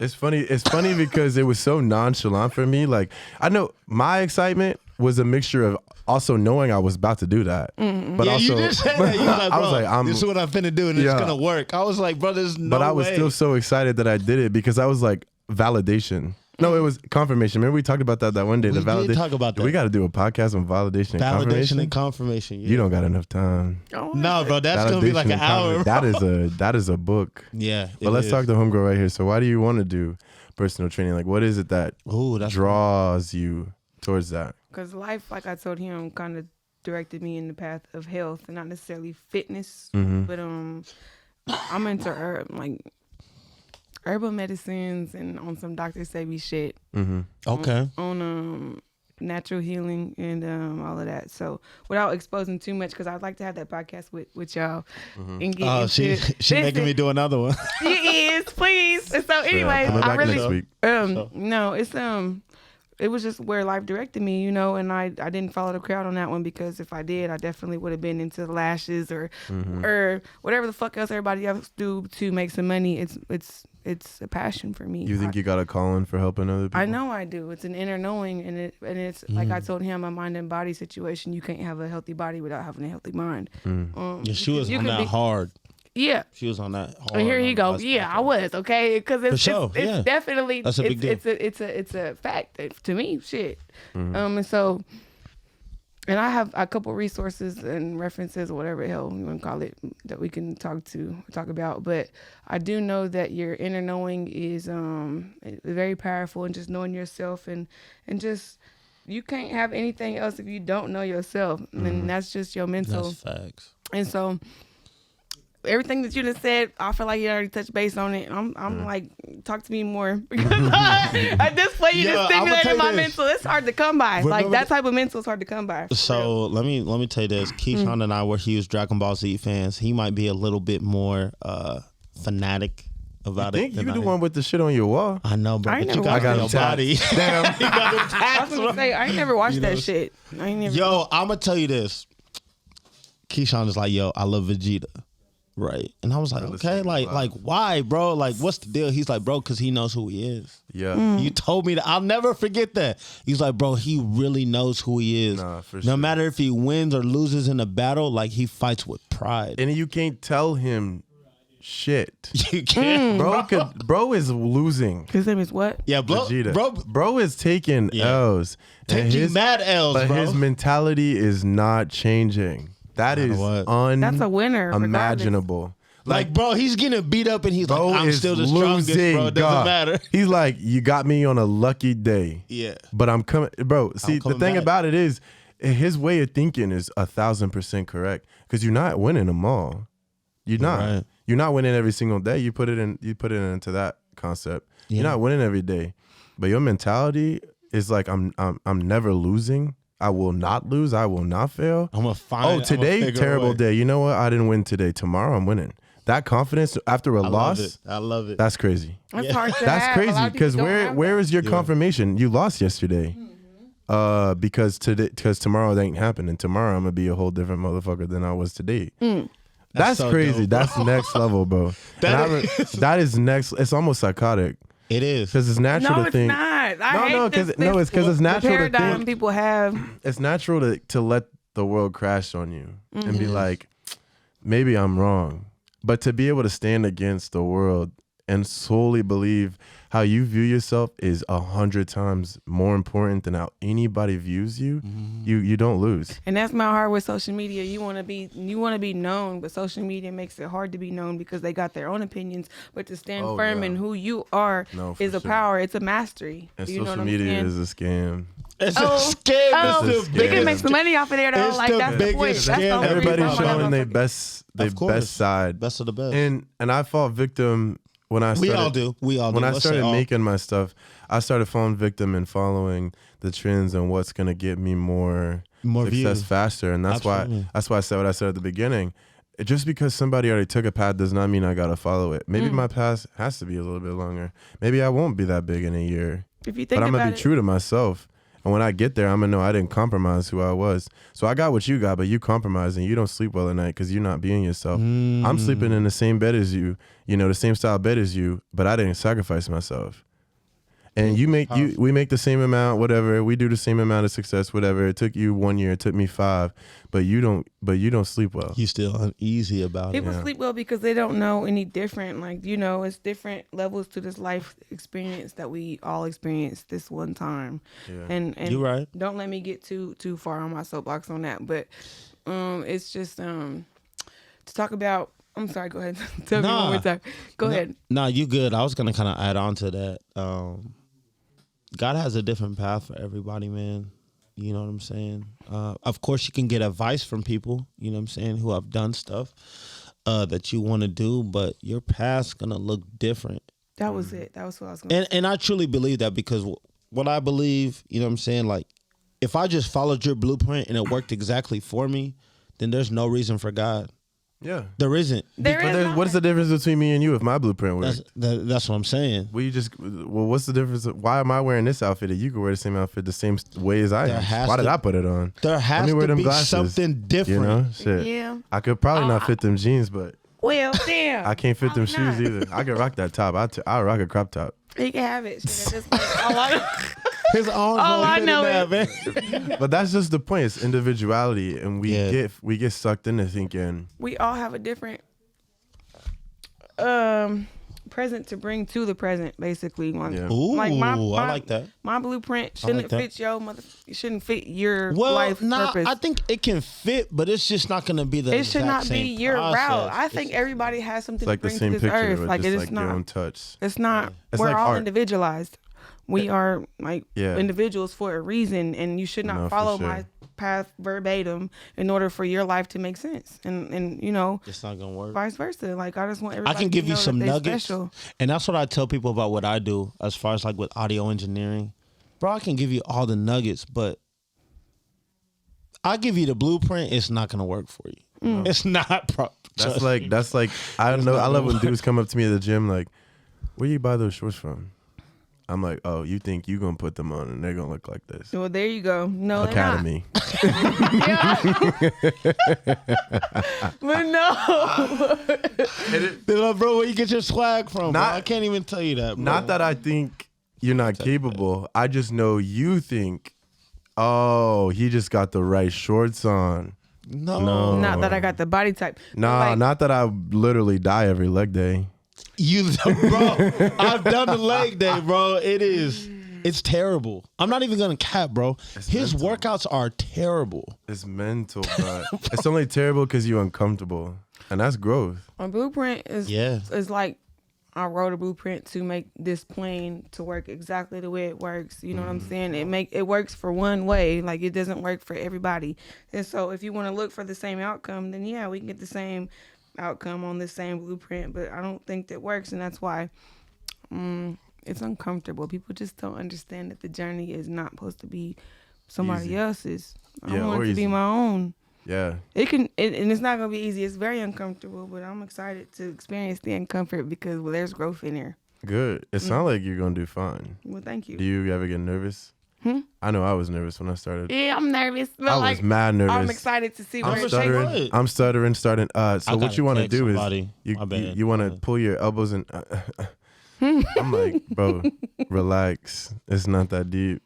[SPEAKER 3] It's funny. It's funny because it was so nonchalant for me. Like I know my excitement was a mixture of also knowing I was about to do that, but
[SPEAKER 2] Yeah,
[SPEAKER 3] also
[SPEAKER 2] you did say that. You was like, bro,
[SPEAKER 3] I was like,
[SPEAKER 2] this is what I'm finna do, and
[SPEAKER 3] Yeah.
[SPEAKER 2] it's gonna work. I was like, bro, there's no
[SPEAKER 3] but I was
[SPEAKER 2] way.
[SPEAKER 3] still so excited that I did it because I was like validation. No, it was confirmation. Remember we talked about that one day.
[SPEAKER 2] We
[SPEAKER 3] the validation.
[SPEAKER 2] did talk about that.
[SPEAKER 3] We got to do a podcast on validation and
[SPEAKER 2] Validation
[SPEAKER 3] confirmation.
[SPEAKER 2] and confirmation. Yeah.
[SPEAKER 3] You don't got enough time.
[SPEAKER 4] Oh,
[SPEAKER 2] No, bro, that's gonna be like
[SPEAKER 3] Validation
[SPEAKER 2] an
[SPEAKER 3] and
[SPEAKER 2] hour.
[SPEAKER 3] confirmation. That is a book.
[SPEAKER 2] Yeah.
[SPEAKER 3] But let's talk to homegirl right here. So why do you want to do personal training? Like what is it that
[SPEAKER 2] Ooh, that's
[SPEAKER 3] draws you towards that?
[SPEAKER 4] Because life, like I told him, kind of directed me in the path of health and not necessarily fitness.
[SPEAKER 3] Mm-hmm.
[SPEAKER 4] But I'm into herbal medicines and on some Dr. Sebi shit.
[SPEAKER 3] Mm-hmm.
[SPEAKER 2] okay.
[SPEAKER 4] On natural healing and all of that. So without exposing too much, because I'd like to have that podcast with y'all and get
[SPEAKER 2] Oh,
[SPEAKER 4] into
[SPEAKER 2] she making me do another one.
[SPEAKER 4] He is, please. And so anyways,
[SPEAKER 3] coming
[SPEAKER 4] I
[SPEAKER 3] back
[SPEAKER 4] really
[SPEAKER 3] next week.
[SPEAKER 4] no, it's it was just where life directed me, you know, and I didn't follow the crowd on that one, because if I did, I definitely would have been into the lashes or whatever the fuck else everybody else do to make some money. It's a passion for me.
[SPEAKER 3] You think you got a calling for helping other people?
[SPEAKER 4] I know I do. It's an inner knowing, and it's like I told him, a mind and body situation. You can't have a healthy body without having a healthy mind.
[SPEAKER 2] Yeah, she was
[SPEAKER 4] you
[SPEAKER 2] on
[SPEAKER 4] could
[SPEAKER 2] that hard.
[SPEAKER 4] Yeah.
[SPEAKER 2] She was on that hard.
[SPEAKER 4] And here he
[SPEAKER 2] on
[SPEAKER 4] goes.
[SPEAKER 2] that
[SPEAKER 4] Yeah, I
[SPEAKER 2] spectrum.
[SPEAKER 4] was, okay, because it's
[SPEAKER 2] yeah.
[SPEAKER 4] definitely
[SPEAKER 2] That's a big deal.
[SPEAKER 4] It's a fact to me. Shit. And so, and I have a couple resources and references or whatever the hell you want to call it that we can talk about. But I do know that your inner knowing is very powerful, and just knowing yourself and just, you can't have anything else if you don't know yourself, and that's just your mental.
[SPEAKER 2] That's facts.
[SPEAKER 4] And so, everything that you just said, I feel like you already touched base on it. I'm like, talk to me more. At this point, you
[SPEAKER 2] Yeah,
[SPEAKER 4] just
[SPEAKER 2] I'ma tell
[SPEAKER 4] stimulated
[SPEAKER 2] you
[SPEAKER 4] my
[SPEAKER 2] this.
[SPEAKER 4] mental. It's hard to come by.
[SPEAKER 2] Remember
[SPEAKER 4] Like, that type of mental is hard to come by.
[SPEAKER 2] So let me tell you this. Keyshawn and I were huge Dragon Ball Z fans. He might be a little bit more fanatic about
[SPEAKER 3] I
[SPEAKER 2] it.
[SPEAKER 3] think
[SPEAKER 2] than
[SPEAKER 3] you
[SPEAKER 2] I
[SPEAKER 3] the
[SPEAKER 2] am.
[SPEAKER 3] one with the shit on your wall.
[SPEAKER 2] I know, bro.
[SPEAKER 4] I ain't
[SPEAKER 2] But you
[SPEAKER 4] never
[SPEAKER 2] got
[SPEAKER 4] watched
[SPEAKER 2] your
[SPEAKER 3] it.
[SPEAKER 2] body.
[SPEAKER 3] Damn.
[SPEAKER 2] You got them
[SPEAKER 4] I
[SPEAKER 2] tats,
[SPEAKER 4] was gonna
[SPEAKER 2] bro.
[SPEAKER 4] say, I ain't never watched
[SPEAKER 2] You know,
[SPEAKER 4] that shit. I ain't never.
[SPEAKER 2] Yo, I'm gonna tell you this. Keyshawn is like, yo, I love Vegeta. Right. And I was like, okay, like why, bro? Like, what's the deal? He's like, bro, because he knows who he is.
[SPEAKER 3] Yeah.
[SPEAKER 2] You told me that. I'll never forget that. He's like, bro, he really knows who he is.
[SPEAKER 3] Nah, for
[SPEAKER 2] No
[SPEAKER 3] sure.
[SPEAKER 2] matter if he wins or loses in a battle, like, he fights with pride.
[SPEAKER 3] And you can't tell him shit.
[SPEAKER 2] You can't.
[SPEAKER 3] Bro is losing.
[SPEAKER 4] His name is what?
[SPEAKER 2] Yeah, bro.
[SPEAKER 3] Vegeta. Bro is taking
[SPEAKER 2] Yeah.
[SPEAKER 3] L's. And
[SPEAKER 2] Taking mad L's,
[SPEAKER 3] but
[SPEAKER 2] bro.
[SPEAKER 3] his mentality is not changing. That is
[SPEAKER 2] what?
[SPEAKER 4] That's a winner, regardless.
[SPEAKER 3] unimaginable.
[SPEAKER 2] Like, bro, he's getting beat up and he's
[SPEAKER 3] Bro
[SPEAKER 2] like, I'm
[SPEAKER 3] is
[SPEAKER 2] still the strongest,
[SPEAKER 3] losing,
[SPEAKER 2] bro. It doesn't
[SPEAKER 3] God.
[SPEAKER 2] matter.
[SPEAKER 3] He's like, you got me on a lucky day.
[SPEAKER 2] Yeah.
[SPEAKER 3] But I'm coming, bro. See, the
[SPEAKER 2] coming
[SPEAKER 3] thing
[SPEAKER 2] back.
[SPEAKER 3] about it is, his way of thinking is 1,000% correct, because you're not winning them all. You're not.
[SPEAKER 2] Right.
[SPEAKER 3] You're not winning every single day. You put it into that concept.
[SPEAKER 2] Yeah.
[SPEAKER 3] You're not winning every day, but your mentality is like, I'm never losing. I will not lose. I will not fail.
[SPEAKER 2] I'm going to find
[SPEAKER 3] Oh,
[SPEAKER 2] I'ma
[SPEAKER 3] today,
[SPEAKER 2] figure a
[SPEAKER 3] terrible
[SPEAKER 2] way.
[SPEAKER 3] day. You know what? I didn't win today. Tomorrow, I'm winning. That confidence after a
[SPEAKER 2] I
[SPEAKER 3] loss,
[SPEAKER 2] love it. I love it.
[SPEAKER 3] that's crazy.
[SPEAKER 4] That's hard to
[SPEAKER 3] That's
[SPEAKER 4] have. A lot
[SPEAKER 3] crazy,
[SPEAKER 4] of people
[SPEAKER 3] because
[SPEAKER 4] don't
[SPEAKER 3] where
[SPEAKER 4] have
[SPEAKER 3] where
[SPEAKER 4] that.
[SPEAKER 3] is your confirmation? You lost yesterday. Because tomorrow it ain't happening. Tomorrow I'm gonna be a whole different motherfucker than I was today. That's
[SPEAKER 2] so
[SPEAKER 3] crazy.
[SPEAKER 2] dope, bro.
[SPEAKER 3] That's next level, bro. That is next. It's almost psychotic,
[SPEAKER 2] It is.
[SPEAKER 3] because it's natural
[SPEAKER 4] No,
[SPEAKER 3] to
[SPEAKER 4] it's
[SPEAKER 3] think.
[SPEAKER 4] not. I
[SPEAKER 3] No,
[SPEAKER 4] hate
[SPEAKER 3] no,
[SPEAKER 4] this,
[SPEAKER 3] it's because it's
[SPEAKER 4] the
[SPEAKER 3] natural to
[SPEAKER 4] paradigm
[SPEAKER 3] think.
[SPEAKER 4] people have.
[SPEAKER 3] It's natural to let the world crash on you and be like, maybe I'm wrong. But to be able to stand against the world and solely believe how you view yourself is 100 times more important than how anybody views you, you don't lose.
[SPEAKER 4] And that's my heart with social media. You want to be known, but social media makes it hard to be known because they got their own opinions. But to stand
[SPEAKER 3] Oh,
[SPEAKER 4] firm
[SPEAKER 3] yeah.
[SPEAKER 4] in who you are
[SPEAKER 3] No, for
[SPEAKER 4] is a
[SPEAKER 3] sure.
[SPEAKER 4] power. It's a mastery.
[SPEAKER 3] And
[SPEAKER 4] You know what
[SPEAKER 3] social
[SPEAKER 4] I'm
[SPEAKER 3] mean?
[SPEAKER 4] saying?
[SPEAKER 3] Is a scam.
[SPEAKER 2] It's
[SPEAKER 4] Oh,
[SPEAKER 2] a scam.
[SPEAKER 4] oh,
[SPEAKER 3] It's a
[SPEAKER 4] they can
[SPEAKER 3] scam.
[SPEAKER 4] make some money off of there though.
[SPEAKER 2] It's
[SPEAKER 4] Like
[SPEAKER 2] the
[SPEAKER 4] that's the point.
[SPEAKER 2] biggest
[SPEAKER 4] That's the
[SPEAKER 2] scam.
[SPEAKER 4] only reason
[SPEAKER 3] Everybody's
[SPEAKER 4] why
[SPEAKER 3] showing their
[SPEAKER 4] motherfuckers-
[SPEAKER 3] best, best side.
[SPEAKER 2] Best of the best.
[SPEAKER 3] And I fall victim when I started.
[SPEAKER 2] we all do. We all do.
[SPEAKER 3] When I
[SPEAKER 2] Let's say
[SPEAKER 3] started
[SPEAKER 2] all.
[SPEAKER 3] making my stuff, I started falling victim and following the trends and what's gonna get me more success
[SPEAKER 2] views.
[SPEAKER 3] faster. And that's
[SPEAKER 2] Absolutely.
[SPEAKER 3] why I said what I said at the beginning. Just because somebody already took a path does not mean I gotta follow it. Maybe my path has to be a little bit longer. Maybe I won't be that big in a year.
[SPEAKER 4] If you think
[SPEAKER 3] But I'm
[SPEAKER 4] about
[SPEAKER 3] gonna be
[SPEAKER 4] it,
[SPEAKER 3] true to myself. And when I get there, I'm gonna know I didn't compromise who I was. So I got what you got, but you compromise and you don't sleep well at night because you're not being yourself. I'm sleeping in the same bed as you, the same style bed as you, but I didn't sacrifice myself. And we make the same amount, whatever. We do the same amount of success, whatever. It took you 1 year, it took me 5, but you don't sleep well.
[SPEAKER 2] You still uneasy about it.
[SPEAKER 4] people sleep well because they don't know any different. Like, it's different levels to this life experience that we all experienced this one time.
[SPEAKER 3] Yeah.
[SPEAKER 4] And
[SPEAKER 2] You right.
[SPEAKER 4] Don't let me get too far on my soapbox on that. But it's just to talk about. I'm sorry. Go ahead. Tell me one more time. Go ahead.
[SPEAKER 2] No, you good. I was gonna kind of add on to that. God has a different path for everybody, man. You know what I'm saying? Of course, you can get advice from people, you know what I'm saying, who have done stuff that you want to do, but your path's gonna look different.
[SPEAKER 4] That was it. That was what I was going to
[SPEAKER 2] And I truly believe that, because what I believe, you know what I'm saying, like, if I just followed your blueprint and it worked exactly for me, then there's no reason for God.
[SPEAKER 3] Yeah.
[SPEAKER 2] There isn't.
[SPEAKER 4] There
[SPEAKER 3] But
[SPEAKER 4] is
[SPEAKER 3] there's,
[SPEAKER 4] not.
[SPEAKER 3] what's the difference between me and you if my blueprint works?
[SPEAKER 2] That's what I'm saying.
[SPEAKER 3] What's the difference? Why am I wearing this outfit and you can wear the same outfit the same way as I
[SPEAKER 2] There
[SPEAKER 3] am?
[SPEAKER 2] has
[SPEAKER 3] Why did
[SPEAKER 2] to-
[SPEAKER 3] I put it on?
[SPEAKER 2] There
[SPEAKER 3] Let
[SPEAKER 2] has
[SPEAKER 3] me wear
[SPEAKER 2] to
[SPEAKER 3] them
[SPEAKER 2] be
[SPEAKER 3] glasses,
[SPEAKER 2] something different.
[SPEAKER 3] You know? Shit.
[SPEAKER 4] Yeah.
[SPEAKER 3] I could probably not fit them jeans, but
[SPEAKER 4] Well, damn.
[SPEAKER 3] I can't fit them
[SPEAKER 4] Why not?
[SPEAKER 3] shoes either. I could rock that top. I'll rock a crop top.
[SPEAKER 4] He can have it. Shit, at this point, all I,
[SPEAKER 2] His arms
[SPEAKER 4] All
[SPEAKER 2] won't
[SPEAKER 4] I
[SPEAKER 2] fit in
[SPEAKER 4] know
[SPEAKER 2] there,
[SPEAKER 4] is-
[SPEAKER 2] man.
[SPEAKER 3] But that's just the point. It's individuality, and
[SPEAKER 2] Yeah.
[SPEAKER 3] we get sucked into thinking.
[SPEAKER 4] we all have a different present to bring to the present, basically.
[SPEAKER 3] Yeah.
[SPEAKER 2] Ooh,
[SPEAKER 4] Like
[SPEAKER 2] I like that.
[SPEAKER 4] My blueprint shouldn't
[SPEAKER 2] that.
[SPEAKER 4] fit shouldn't fit your
[SPEAKER 2] Well,
[SPEAKER 4] life
[SPEAKER 2] nah,
[SPEAKER 4] purpose.
[SPEAKER 2] I think it can fit, but it's just not going to be the
[SPEAKER 4] it should
[SPEAKER 2] exact
[SPEAKER 4] not be
[SPEAKER 2] same
[SPEAKER 4] your route.
[SPEAKER 2] process.
[SPEAKER 4] I think everybody has something
[SPEAKER 3] It's like
[SPEAKER 4] to
[SPEAKER 3] the
[SPEAKER 4] bring
[SPEAKER 3] same
[SPEAKER 4] to this
[SPEAKER 3] picture,
[SPEAKER 4] earth.
[SPEAKER 3] but
[SPEAKER 4] Like
[SPEAKER 3] just
[SPEAKER 4] it is
[SPEAKER 3] like your own
[SPEAKER 4] not.
[SPEAKER 3] touch.
[SPEAKER 4] It's not.
[SPEAKER 3] It's
[SPEAKER 4] We're
[SPEAKER 3] like
[SPEAKER 4] all
[SPEAKER 3] art.
[SPEAKER 4] individualized. We are like
[SPEAKER 3] Yeah.
[SPEAKER 4] individuals for a reason, and you should not
[SPEAKER 3] No, for
[SPEAKER 4] follow
[SPEAKER 3] sure.
[SPEAKER 4] my path verbatim in order for your life to make sense. And you know,
[SPEAKER 2] It's not going to work.
[SPEAKER 4] vice versa. Like I just want
[SPEAKER 2] I
[SPEAKER 4] everybody.
[SPEAKER 2] can give
[SPEAKER 4] to
[SPEAKER 2] you
[SPEAKER 4] know
[SPEAKER 2] some
[SPEAKER 4] that they
[SPEAKER 2] nuggets.
[SPEAKER 4] Special.
[SPEAKER 2] And that's what I tell people about what I do as far as like with audio engineering. Bro, I can give you all the nuggets, but I give you the blueprint, it's not going to work for you. It's not, bro.
[SPEAKER 3] That's
[SPEAKER 2] Trust
[SPEAKER 3] like
[SPEAKER 2] me.
[SPEAKER 3] I know.
[SPEAKER 2] not
[SPEAKER 3] I love when
[SPEAKER 2] gonna
[SPEAKER 3] dudes come up to me at the gym like, "Where you buy those shorts from?" I'm like, "Oh, you think you gonna put them on and they're gonna look like this?"
[SPEAKER 4] Well, there you go. No,
[SPEAKER 3] Academy.
[SPEAKER 4] But no.
[SPEAKER 2] They're like, bro, where you get your swag from? Bro?
[SPEAKER 3] Not-
[SPEAKER 2] I can't even tell you that, bro.
[SPEAKER 3] Not that I think you're not capable. I just know you think, "Oh, he just got the right shorts on."
[SPEAKER 2] No.
[SPEAKER 4] Not that I got the body type. But,
[SPEAKER 3] Nah,
[SPEAKER 4] like,
[SPEAKER 3] not that I literally die every leg day.
[SPEAKER 2] You, bro, I've done the leg day, bro. It's terrible. I'm not even going to cap, bro. His
[SPEAKER 3] mental.
[SPEAKER 2] workouts are terrible.
[SPEAKER 3] It's mental, but it's only terrible because you're uncomfortable, and that's growth.
[SPEAKER 4] A blueprint is
[SPEAKER 2] Yeah.
[SPEAKER 4] is like I wrote a blueprint to make this plane to work exactly the way it works. You know what I'm saying? It works for one way, like it doesn't work for everybody. And so if you want to look for the same outcome, then yeah, we can get the same outcome on the same blueprint. But I don't think that works, and that's why it's uncomfortable. People just don't understand that the journey is not supposed to be somebody
[SPEAKER 3] Easy.
[SPEAKER 4] else's. I
[SPEAKER 3] Yeah,
[SPEAKER 4] want
[SPEAKER 3] or
[SPEAKER 4] it to be
[SPEAKER 3] easy.
[SPEAKER 4] my own.
[SPEAKER 3] Yeah,
[SPEAKER 4] And it's not gonna be easy. It's very uncomfortable, but I'm excited to experience the uncomfort because there's growth in here.
[SPEAKER 3] good. It sounds like you're gonna do fine.
[SPEAKER 4] Well, thank you.
[SPEAKER 3] Do you ever get nervous? I know I was nervous when I started.
[SPEAKER 4] Yeah, I'm nervous, but
[SPEAKER 3] I
[SPEAKER 4] like
[SPEAKER 3] was mad nervous.
[SPEAKER 4] I'm excited to see where
[SPEAKER 3] I'm
[SPEAKER 4] it takes
[SPEAKER 3] stuttering.
[SPEAKER 4] us.
[SPEAKER 2] What?
[SPEAKER 3] I'm stuttering, starting. So
[SPEAKER 2] I
[SPEAKER 3] what
[SPEAKER 2] gotta
[SPEAKER 3] you want to
[SPEAKER 2] text
[SPEAKER 3] do
[SPEAKER 2] somebody.
[SPEAKER 3] is
[SPEAKER 2] My bad.
[SPEAKER 3] you want to pull your elbows and. I'm like, bro, relax. It's not that deep,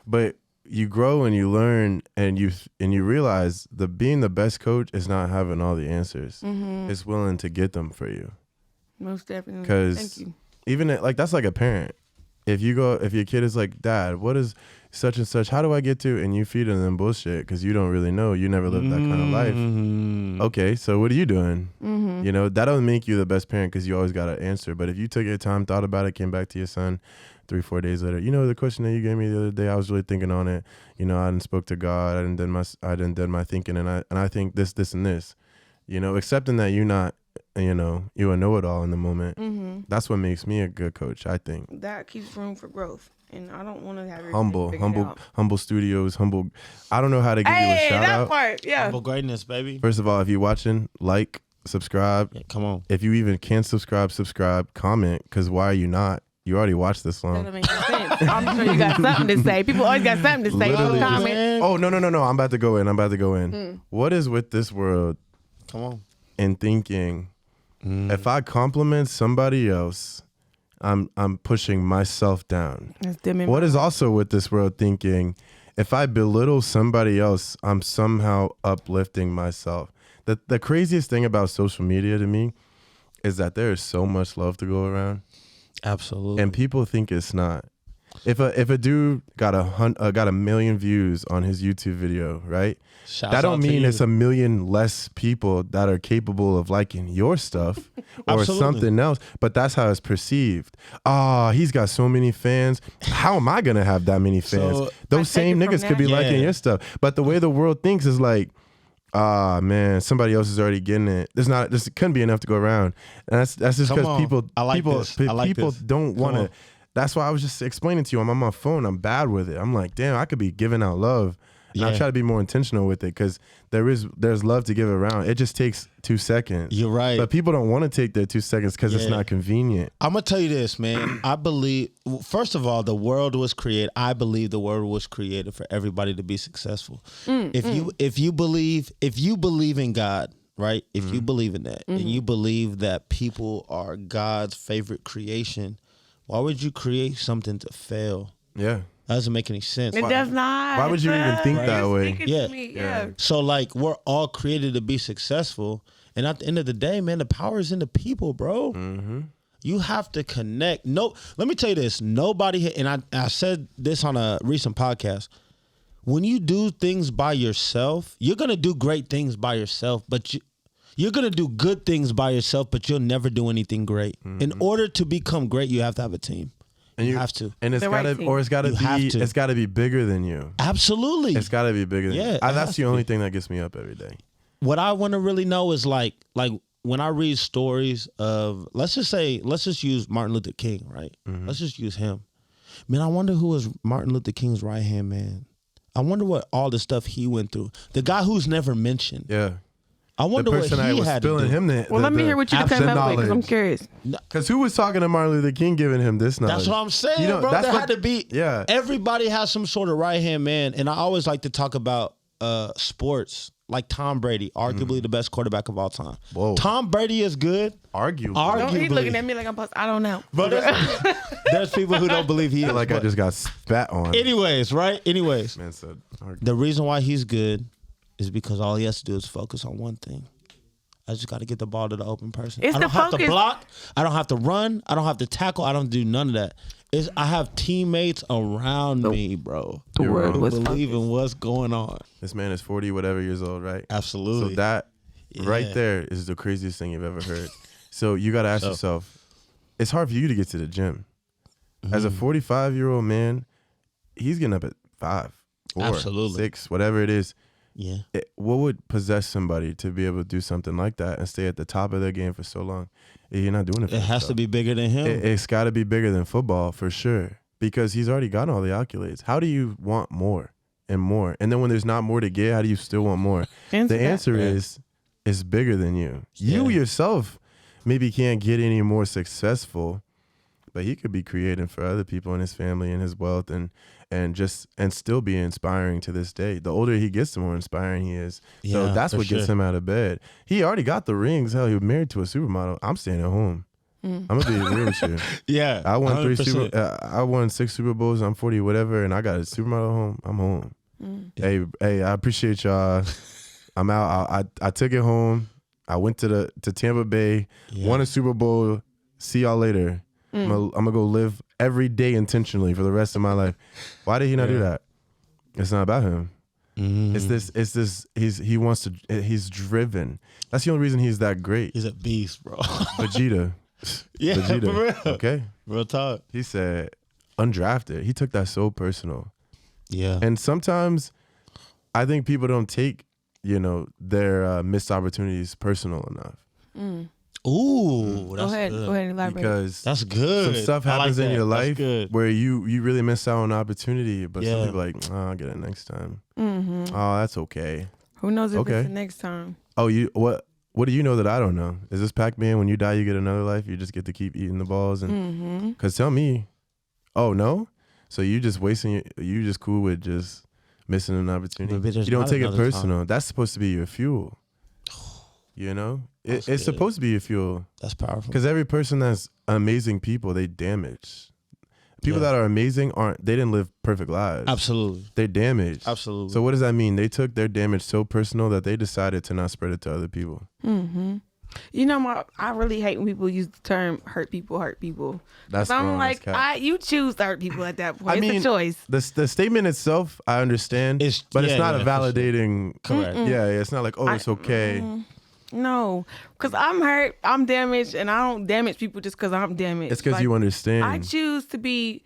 [SPEAKER 3] but you grow and you learn and you realize being the best coach is not having all the answers. It's willing to get them for you.
[SPEAKER 4] Most definitely.
[SPEAKER 3] 'Cause
[SPEAKER 4] Thank you.
[SPEAKER 3] Even like that's like a parent. If your kid is like, "Dad, what is such and such? How do I get to?" and you feed them bullshit because you don't really know. You never lived that kind of life.
[SPEAKER 2] Mm-hmm.
[SPEAKER 3] Okay, so what are you doing? You know, that doesn't make you the best parent because you always got to answer. But if you took your time, thought about it, came back to your son 3-4 days later, you know, the question that you gave me the other day, I was really thinking on it. You know, I didn't spoke to God. I didn't done my thinking, and I think this, and this. You know, accepting that you're not, you know, you're a know-it-all in the moment. That's what makes me a good coach, I think.
[SPEAKER 4] That keeps room for growth, and I don't want to have everything
[SPEAKER 3] Humble
[SPEAKER 4] figured out.
[SPEAKER 3] studios, humble. I don't know how to give you a
[SPEAKER 4] Hey,
[SPEAKER 3] shout
[SPEAKER 4] that
[SPEAKER 3] out.
[SPEAKER 4] part, yeah.
[SPEAKER 2] Humble greatness, baby.
[SPEAKER 3] First of all, if you're watching, like, subscribe.
[SPEAKER 2] Yeah, come on.
[SPEAKER 3] If you even can subscribe, comment, because why are you not? You already watched this
[SPEAKER 4] That
[SPEAKER 3] long.
[SPEAKER 4] don't make no sense. I'm sure you got something to say. People always got something to say.
[SPEAKER 3] Literally.
[SPEAKER 4] Don't comment.
[SPEAKER 2] Man.
[SPEAKER 3] Oh, no. I'm about to go in. What is with this world
[SPEAKER 2] Come on.
[SPEAKER 3] and thinking, if I compliment somebody else, I'm pushing myself down.
[SPEAKER 4] That's dimming
[SPEAKER 3] What
[SPEAKER 4] my-
[SPEAKER 3] is also with this world thinking, if I belittle somebody else, I'm somehow uplifting myself. The craziest thing about social media to me is that there is so much love to go around,
[SPEAKER 2] Absolutely.
[SPEAKER 3] and people think it's not. If a dude got a million views on his YouTube video, right?
[SPEAKER 2] Shouts
[SPEAKER 3] that don't
[SPEAKER 2] out to
[SPEAKER 3] mean
[SPEAKER 2] you.
[SPEAKER 3] it's a million less people that are capable of liking your stuff or
[SPEAKER 2] Absolutely.
[SPEAKER 3] something else, but that's how it's perceived. He's got so many fans. How am I gonna have that many fans?
[SPEAKER 2] So-
[SPEAKER 3] Those
[SPEAKER 4] I
[SPEAKER 3] same
[SPEAKER 4] take it from
[SPEAKER 3] niggas could be
[SPEAKER 4] that.
[SPEAKER 3] liking
[SPEAKER 2] Yeah.
[SPEAKER 3] your stuff, but the way the world thinks is like, man, somebody else is already getting it. This couldn't be enough to go around, and that's just
[SPEAKER 2] Come
[SPEAKER 3] because
[SPEAKER 2] on.
[SPEAKER 3] people
[SPEAKER 2] I like this. I like
[SPEAKER 3] people
[SPEAKER 2] this.
[SPEAKER 3] don't
[SPEAKER 2] Come
[SPEAKER 3] want
[SPEAKER 2] on.
[SPEAKER 3] to. That's why I was just explaining to you. I'm on my phone. I'm bad with it. I'm like, damn, I could be giving out love, And I
[SPEAKER 2] Yeah.
[SPEAKER 3] try to be more intentional with it because there's love to give around. It just takes 2 seconds.
[SPEAKER 2] You're right.
[SPEAKER 3] But people don't want to take their 2 seconds because it's
[SPEAKER 2] Yeah.
[SPEAKER 3] not convenient.
[SPEAKER 2] I'm gonna tell you this, man. I believe, first of all, the world was created. I believe the world was created for everybody to be successful. If you believe in God, right? If you believe in that, and you believe that people are God's favorite creation, why would you create something to fail?
[SPEAKER 3] Yeah.
[SPEAKER 2] That doesn't make any sense.
[SPEAKER 4] It does not.
[SPEAKER 3] Why would you even think that
[SPEAKER 4] You're
[SPEAKER 3] way?
[SPEAKER 4] speaking to
[SPEAKER 2] Yeah.
[SPEAKER 4] me,
[SPEAKER 3] Yeah.
[SPEAKER 2] So like we're all created to be successful, and at the end of the day, man, the power is in the people, bro. You have to connect. No, let me tell you this. Nobody, and I said this on a recent podcast. When you do things by yourself, you're gonna do great things by yourself, but you're gonna do good things by yourself, but you'll never do anything great. In order to become great, you have to have a team.
[SPEAKER 3] And
[SPEAKER 2] You have to.
[SPEAKER 3] And it's
[SPEAKER 4] The right
[SPEAKER 3] gotta
[SPEAKER 4] team.
[SPEAKER 3] or it's gotta
[SPEAKER 2] You have
[SPEAKER 3] be
[SPEAKER 2] to.
[SPEAKER 3] it's gotta be bigger than you.
[SPEAKER 2] Absolutely.
[SPEAKER 3] It's gotta be bigger than
[SPEAKER 2] Yeah,
[SPEAKER 3] you.
[SPEAKER 2] it has
[SPEAKER 3] That's the
[SPEAKER 2] to
[SPEAKER 3] only
[SPEAKER 2] be.
[SPEAKER 3] thing that gets me up every day.
[SPEAKER 2] What I want to really know is like when I read stories of, let's just use Martin Luther King, right? Let's just use him. Man, I wonder who was Martin Luther King's right hand man. I wonder what all the stuff he went through. The guy who's never mentioned.
[SPEAKER 3] Yeah.
[SPEAKER 2] I
[SPEAKER 3] The
[SPEAKER 2] wonder what
[SPEAKER 3] person that
[SPEAKER 2] he
[SPEAKER 3] was
[SPEAKER 2] had to
[SPEAKER 3] spilling
[SPEAKER 2] do.
[SPEAKER 3] him the
[SPEAKER 4] Well, let me hear what you came up with because I'm curious.
[SPEAKER 3] Because who was talking to Martin Luther King giving him this knowledge?
[SPEAKER 2] That's what I'm saying,
[SPEAKER 3] You know,
[SPEAKER 2] bro.
[SPEAKER 3] that's
[SPEAKER 2] There
[SPEAKER 3] what-
[SPEAKER 2] had to be.
[SPEAKER 3] Yeah.
[SPEAKER 2] Everybody has some sort of right hand man, and I always like to talk about sports. Like Tom Brady, arguably the best quarterback of all time.
[SPEAKER 3] Whoa.
[SPEAKER 2] Tom Brady is good.
[SPEAKER 3] Arguably.
[SPEAKER 4] Don't he's
[SPEAKER 2] Arguably.
[SPEAKER 4] looking at me like I'm supposed. I don't know.
[SPEAKER 2] But there's people who don't believe he
[SPEAKER 3] I
[SPEAKER 2] is.
[SPEAKER 3] feel like I
[SPEAKER 2] but
[SPEAKER 3] just got spat on.
[SPEAKER 2] anyways, right? Anyways,
[SPEAKER 3] Man said,
[SPEAKER 2] the reason why he's good is because all he has to do is focus on one thing. I just got to get the ball to the open person.
[SPEAKER 4] It's
[SPEAKER 2] I don't
[SPEAKER 4] the
[SPEAKER 2] have to
[SPEAKER 4] focus.
[SPEAKER 2] block. I don't have to run. I don't have to tackle. I don't do none of that. I have teammates around me, bro.
[SPEAKER 4] The
[SPEAKER 3] You're
[SPEAKER 4] word
[SPEAKER 3] wrong.
[SPEAKER 4] was
[SPEAKER 2] Believe
[SPEAKER 4] focused.
[SPEAKER 2] in what's going on.
[SPEAKER 3] this man is 40 whatever years old, right?
[SPEAKER 2] Absolutely.
[SPEAKER 3] So that right
[SPEAKER 2] Yeah.
[SPEAKER 3] there is the craziest thing you've ever heard. So you got to ask yourself, it's hard for you to get to the gym. As a 45-year-old man, he's getting up at 5, 4,
[SPEAKER 2] Absolutely.
[SPEAKER 3] 6, whatever it is.
[SPEAKER 2] Yeah.
[SPEAKER 3] What would possess somebody to be able to do something like that and stay at the top of their game for so long? You're not doing it for
[SPEAKER 2] It has to
[SPEAKER 3] yourself.
[SPEAKER 2] be bigger than him.
[SPEAKER 3] It's got to be bigger than football for sure because he's already gotten all the accolades. How do you want more and more? And then when there's not more to get, how do you still want more?
[SPEAKER 4] Answer
[SPEAKER 3] The
[SPEAKER 4] that.
[SPEAKER 3] answer is it's bigger than you. You
[SPEAKER 2] Yeah.
[SPEAKER 3] yourself maybe can't get any more successful, but he could be creating for other people in his family and his wealth and still be inspiring to this day. The older he gets, the more inspiring he is. So
[SPEAKER 2] Yeah,
[SPEAKER 3] that's
[SPEAKER 2] for
[SPEAKER 3] what gets
[SPEAKER 2] sure.
[SPEAKER 3] him out of bed. He already got the rings. Hell, he was married to a supermodel. I'm staying at home. I'm gonna be real with you.
[SPEAKER 2] Yeah.
[SPEAKER 3] I won
[SPEAKER 2] 100%.
[SPEAKER 3] I won 6 Super Bowls. I'm 40, whatever, and I got a supermodel home. I'm home. Hey, I appreciate y'all. I'm out. I took it home. I went to Tampa Bay, won a Super Bowl. See y'all later. I'm gonna go live every day intentionally for the rest of my life. Why did he not do that? It's not about him. It's this. He wants to. He's driven. That's the only reason he's that great.
[SPEAKER 2] He's a beast, bro.
[SPEAKER 3] Vegeta.
[SPEAKER 2] Yeah,
[SPEAKER 3] Vegeta.
[SPEAKER 2] for real.
[SPEAKER 3] Okay.
[SPEAKER 2] Real talk.
[SPEAKER 3] He said undrafted. He took that so personal.
[SPEAKER 2] Yeah.
[SPEAKER 3] And sometimes I think people don't take, their missed opportunities personal enough.
[SPEAKER 2] Ooh,
[SPEAKER 4] Go
[SPEAKER 2] that's
[SPEAKER 4] ahead.
[SPEAKER 2] good.
[SPEAKER 4] Go ahead and elaborate.
[SPEAKER 3] Because
[SPEAKER 2] That's good.
[SPEAKER 3] some stuff
[SPEAKER 2] I like
[SPEAKER 3] happens in
[SPEAKER 2] that.
[SPEAKER 3] your
[SPEAKER 2] That's
[SPEAKER 3] life
[SPEAKER 2] good.
[SPEAKER 3] where you really miss out on an opportunity, but some
[SPEAKER 2] Yeah.
[SPEAKER 3] people are like, oh, I'll get it next time.
[SPEAKER 4] Mm-hmm.
[SPEAKER 3] Oh, that's okay.
[SPEAKER 4] Who knows if
[SPEAKER 3] Okay.
[SPEAKER 4] it's the next time?
[SPEAKER 3] Oh, what do you know that I don't know? Is this Pac-Man, when you die, you get another life? You just get to keep eating the balls? And
[SPEAKER 4] Mm-hmm.
[SPEAKER 3] because tell me, oh, no? So you just you just cool with just missing an opportunity?
[SPEAKER 2] But there's
[SPEAKER 3] You don't
[SPEAKER 2] not
[SPEAKER 3] take it
[SPEAKER 2] another
[SPEAKER 3] personal. That's supposed to be your fuel.
[SPEAKER 2] That's
[SPEAKER 3] It's
[SPEAKER 2] good.
[SPEAKER 3] supposed to be your fuel.
[SPEAKER 2] That's powerful.
[SPEAKER 3] Because every person that's amazing people, they damage. People
[SPEAKER 2] Yeah.
[SPEAKER 3] that are amazing they didn't live perfect lives.
[SPEAKER 2] Absolutely.
[SPEAKER 3] They're damaged.
[SPEAKER 2] Absolutely.
[SPEAKER 3] So what does that mean? They took their damage so personal that they decided to not spread it to other people.
[SPEAKER 4] Mm-hmm. I really hate when people use the term "hurt people."
[SPEAKER 3] That's
[SPEAKER 4] I'm
[SPEAKER 3] wrong.
[SPEAKER 4] like,
[SPEAKER 3] That's cap.
[SPEAKER 4] you choose to hurt people at that point.
[SPEAKER 3] I
[SPEAKER 4] It's
[SPEAKER 3] mean,
[SPEAKER 4] a choice.
[SPEAKER 3] The statement itself, I understand, but it's not a
[SPEAKER 2] for sure.
[SPEAKER 3] validating.
[SPEAKER 2] Correct.
[SPEAKER 3] Yeah, it's not like, oh, it's okay.
[SPEAKER 4] No, because I'm hurt, I'm damaged, and I don't damage people just because I'm damaged.
[SPEAKER 3] It's because
[SPEAKER 4] Like,
[SPEAKER 3] you understand.
[SPEAKER 4] I choose to be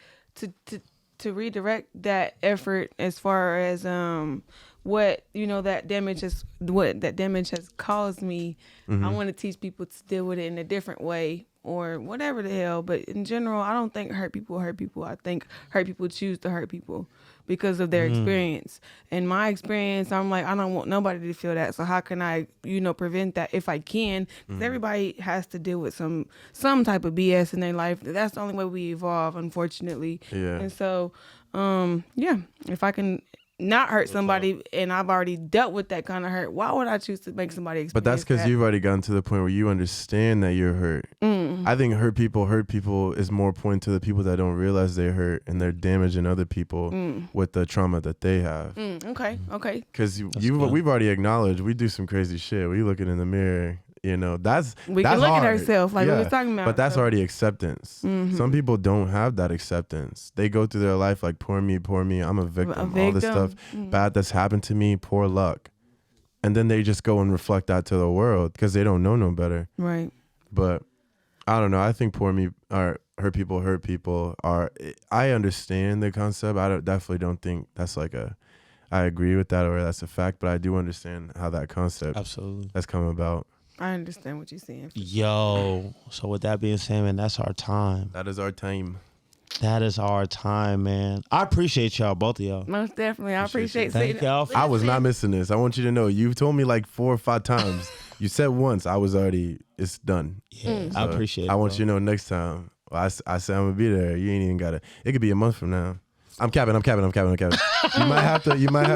[SPEAKER 4] to redirect that effort as far as what that damage has caused me. I want to teach people to deal with it in a different way or whatever the hell. But in general, I don't think hurt people hurt people. I think hurt people choose to hurt people because of their experience. And my experience, I'm like, I don't want nobody to feel that. So how can I, prevent that if I can? Because everybody has to deal with some type of BS in their life. That's the only way we evolve, unfortunately.
[SPEAKER 3] Yeah.
[SPEAKER 4] And so, if I can not hurt somebody and I've already dealt with that kind of hurt, why would I choose to make somebody experience
[SPEAKER 3] But that's because you've already gotten to the point where you understand that you're hurt. I think hurt people is more pointing to the people that don't realize they're hurt and they're damaging other people with the trauma that they have.
[SPEAKER 4] Okay.
[SPEAKER 3] Because we've already acknowledged we do some crazy shit. We looking in the mirror. That's
[SPEAKER 4] We
[SPEAKER 3] that's
[SPEAKER 4] can look
[SPEAKER 3] hard.
[SPEAKER 4] at ourselves like we were talking about.
[SPEAKER 3] But that's
[SPEAKER 4] so.
[SPEAKER 3] already acceptance. Some people don't have that acceptance. They go through their life like poor me. I'm a victim. All this stuff bad that's happened to me, poor luck. And then they just go and reflect that to the world because they don't know no better.
[SPEAKER 4] Right.
[SPEAKER 3] But I don't know. I think poor me or hurt people are. I understand the concept. Definitely don't think that's like I agree with that or that's a fact. But I do understand how that concept
[SPEAKER 2] Absolutely
[SPEAKER 3] has come about.
[SPEAKER 4] I understand what you're saying.
[SPEAKER 2] Yo, so with that being said, man, that's our time.
[SPEAKER 3] That is our time.
[SPEAKER 2] That is our time, man. I appreciate y'all, both of y'all.
[SPEAKER 4] Most definitely. I appreciate
[SPEAKER 2] Thank
[SPEAKER 4] saying
[SPEAKER 2] y'all.
[SPEAKER 3] I was not missing this. I want you to know. You've told me like 4 or 5 times. You said once. I was already. It's done.
[SPEAKER 2] Yeah, I appreciate it.
[SPEAKER 3] I want you to know next time. Well, I said I'm gonna be there. You ain't even gotta. It could be a month from now. I'm capping. You might have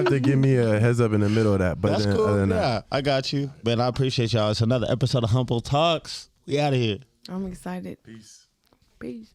[SPEAKER 3] to give me a heads up in the middle of that. But
[SPEAKER 2] That's
[SPEAKER 3] then,
[SPEAKER 2] cool.
[SPEAKER 3] other than
[SPEAKER 2] Yeah,
[SPEAKER 3] that,
[SPEAKER 2] I got you. Man, I appreciate y'all. It's another episode of Humble Talks. We out of here.
[SPEAKER 4] I'm excited.
[SPEAKER 3] peace.
[SPEAKER 4] Peace.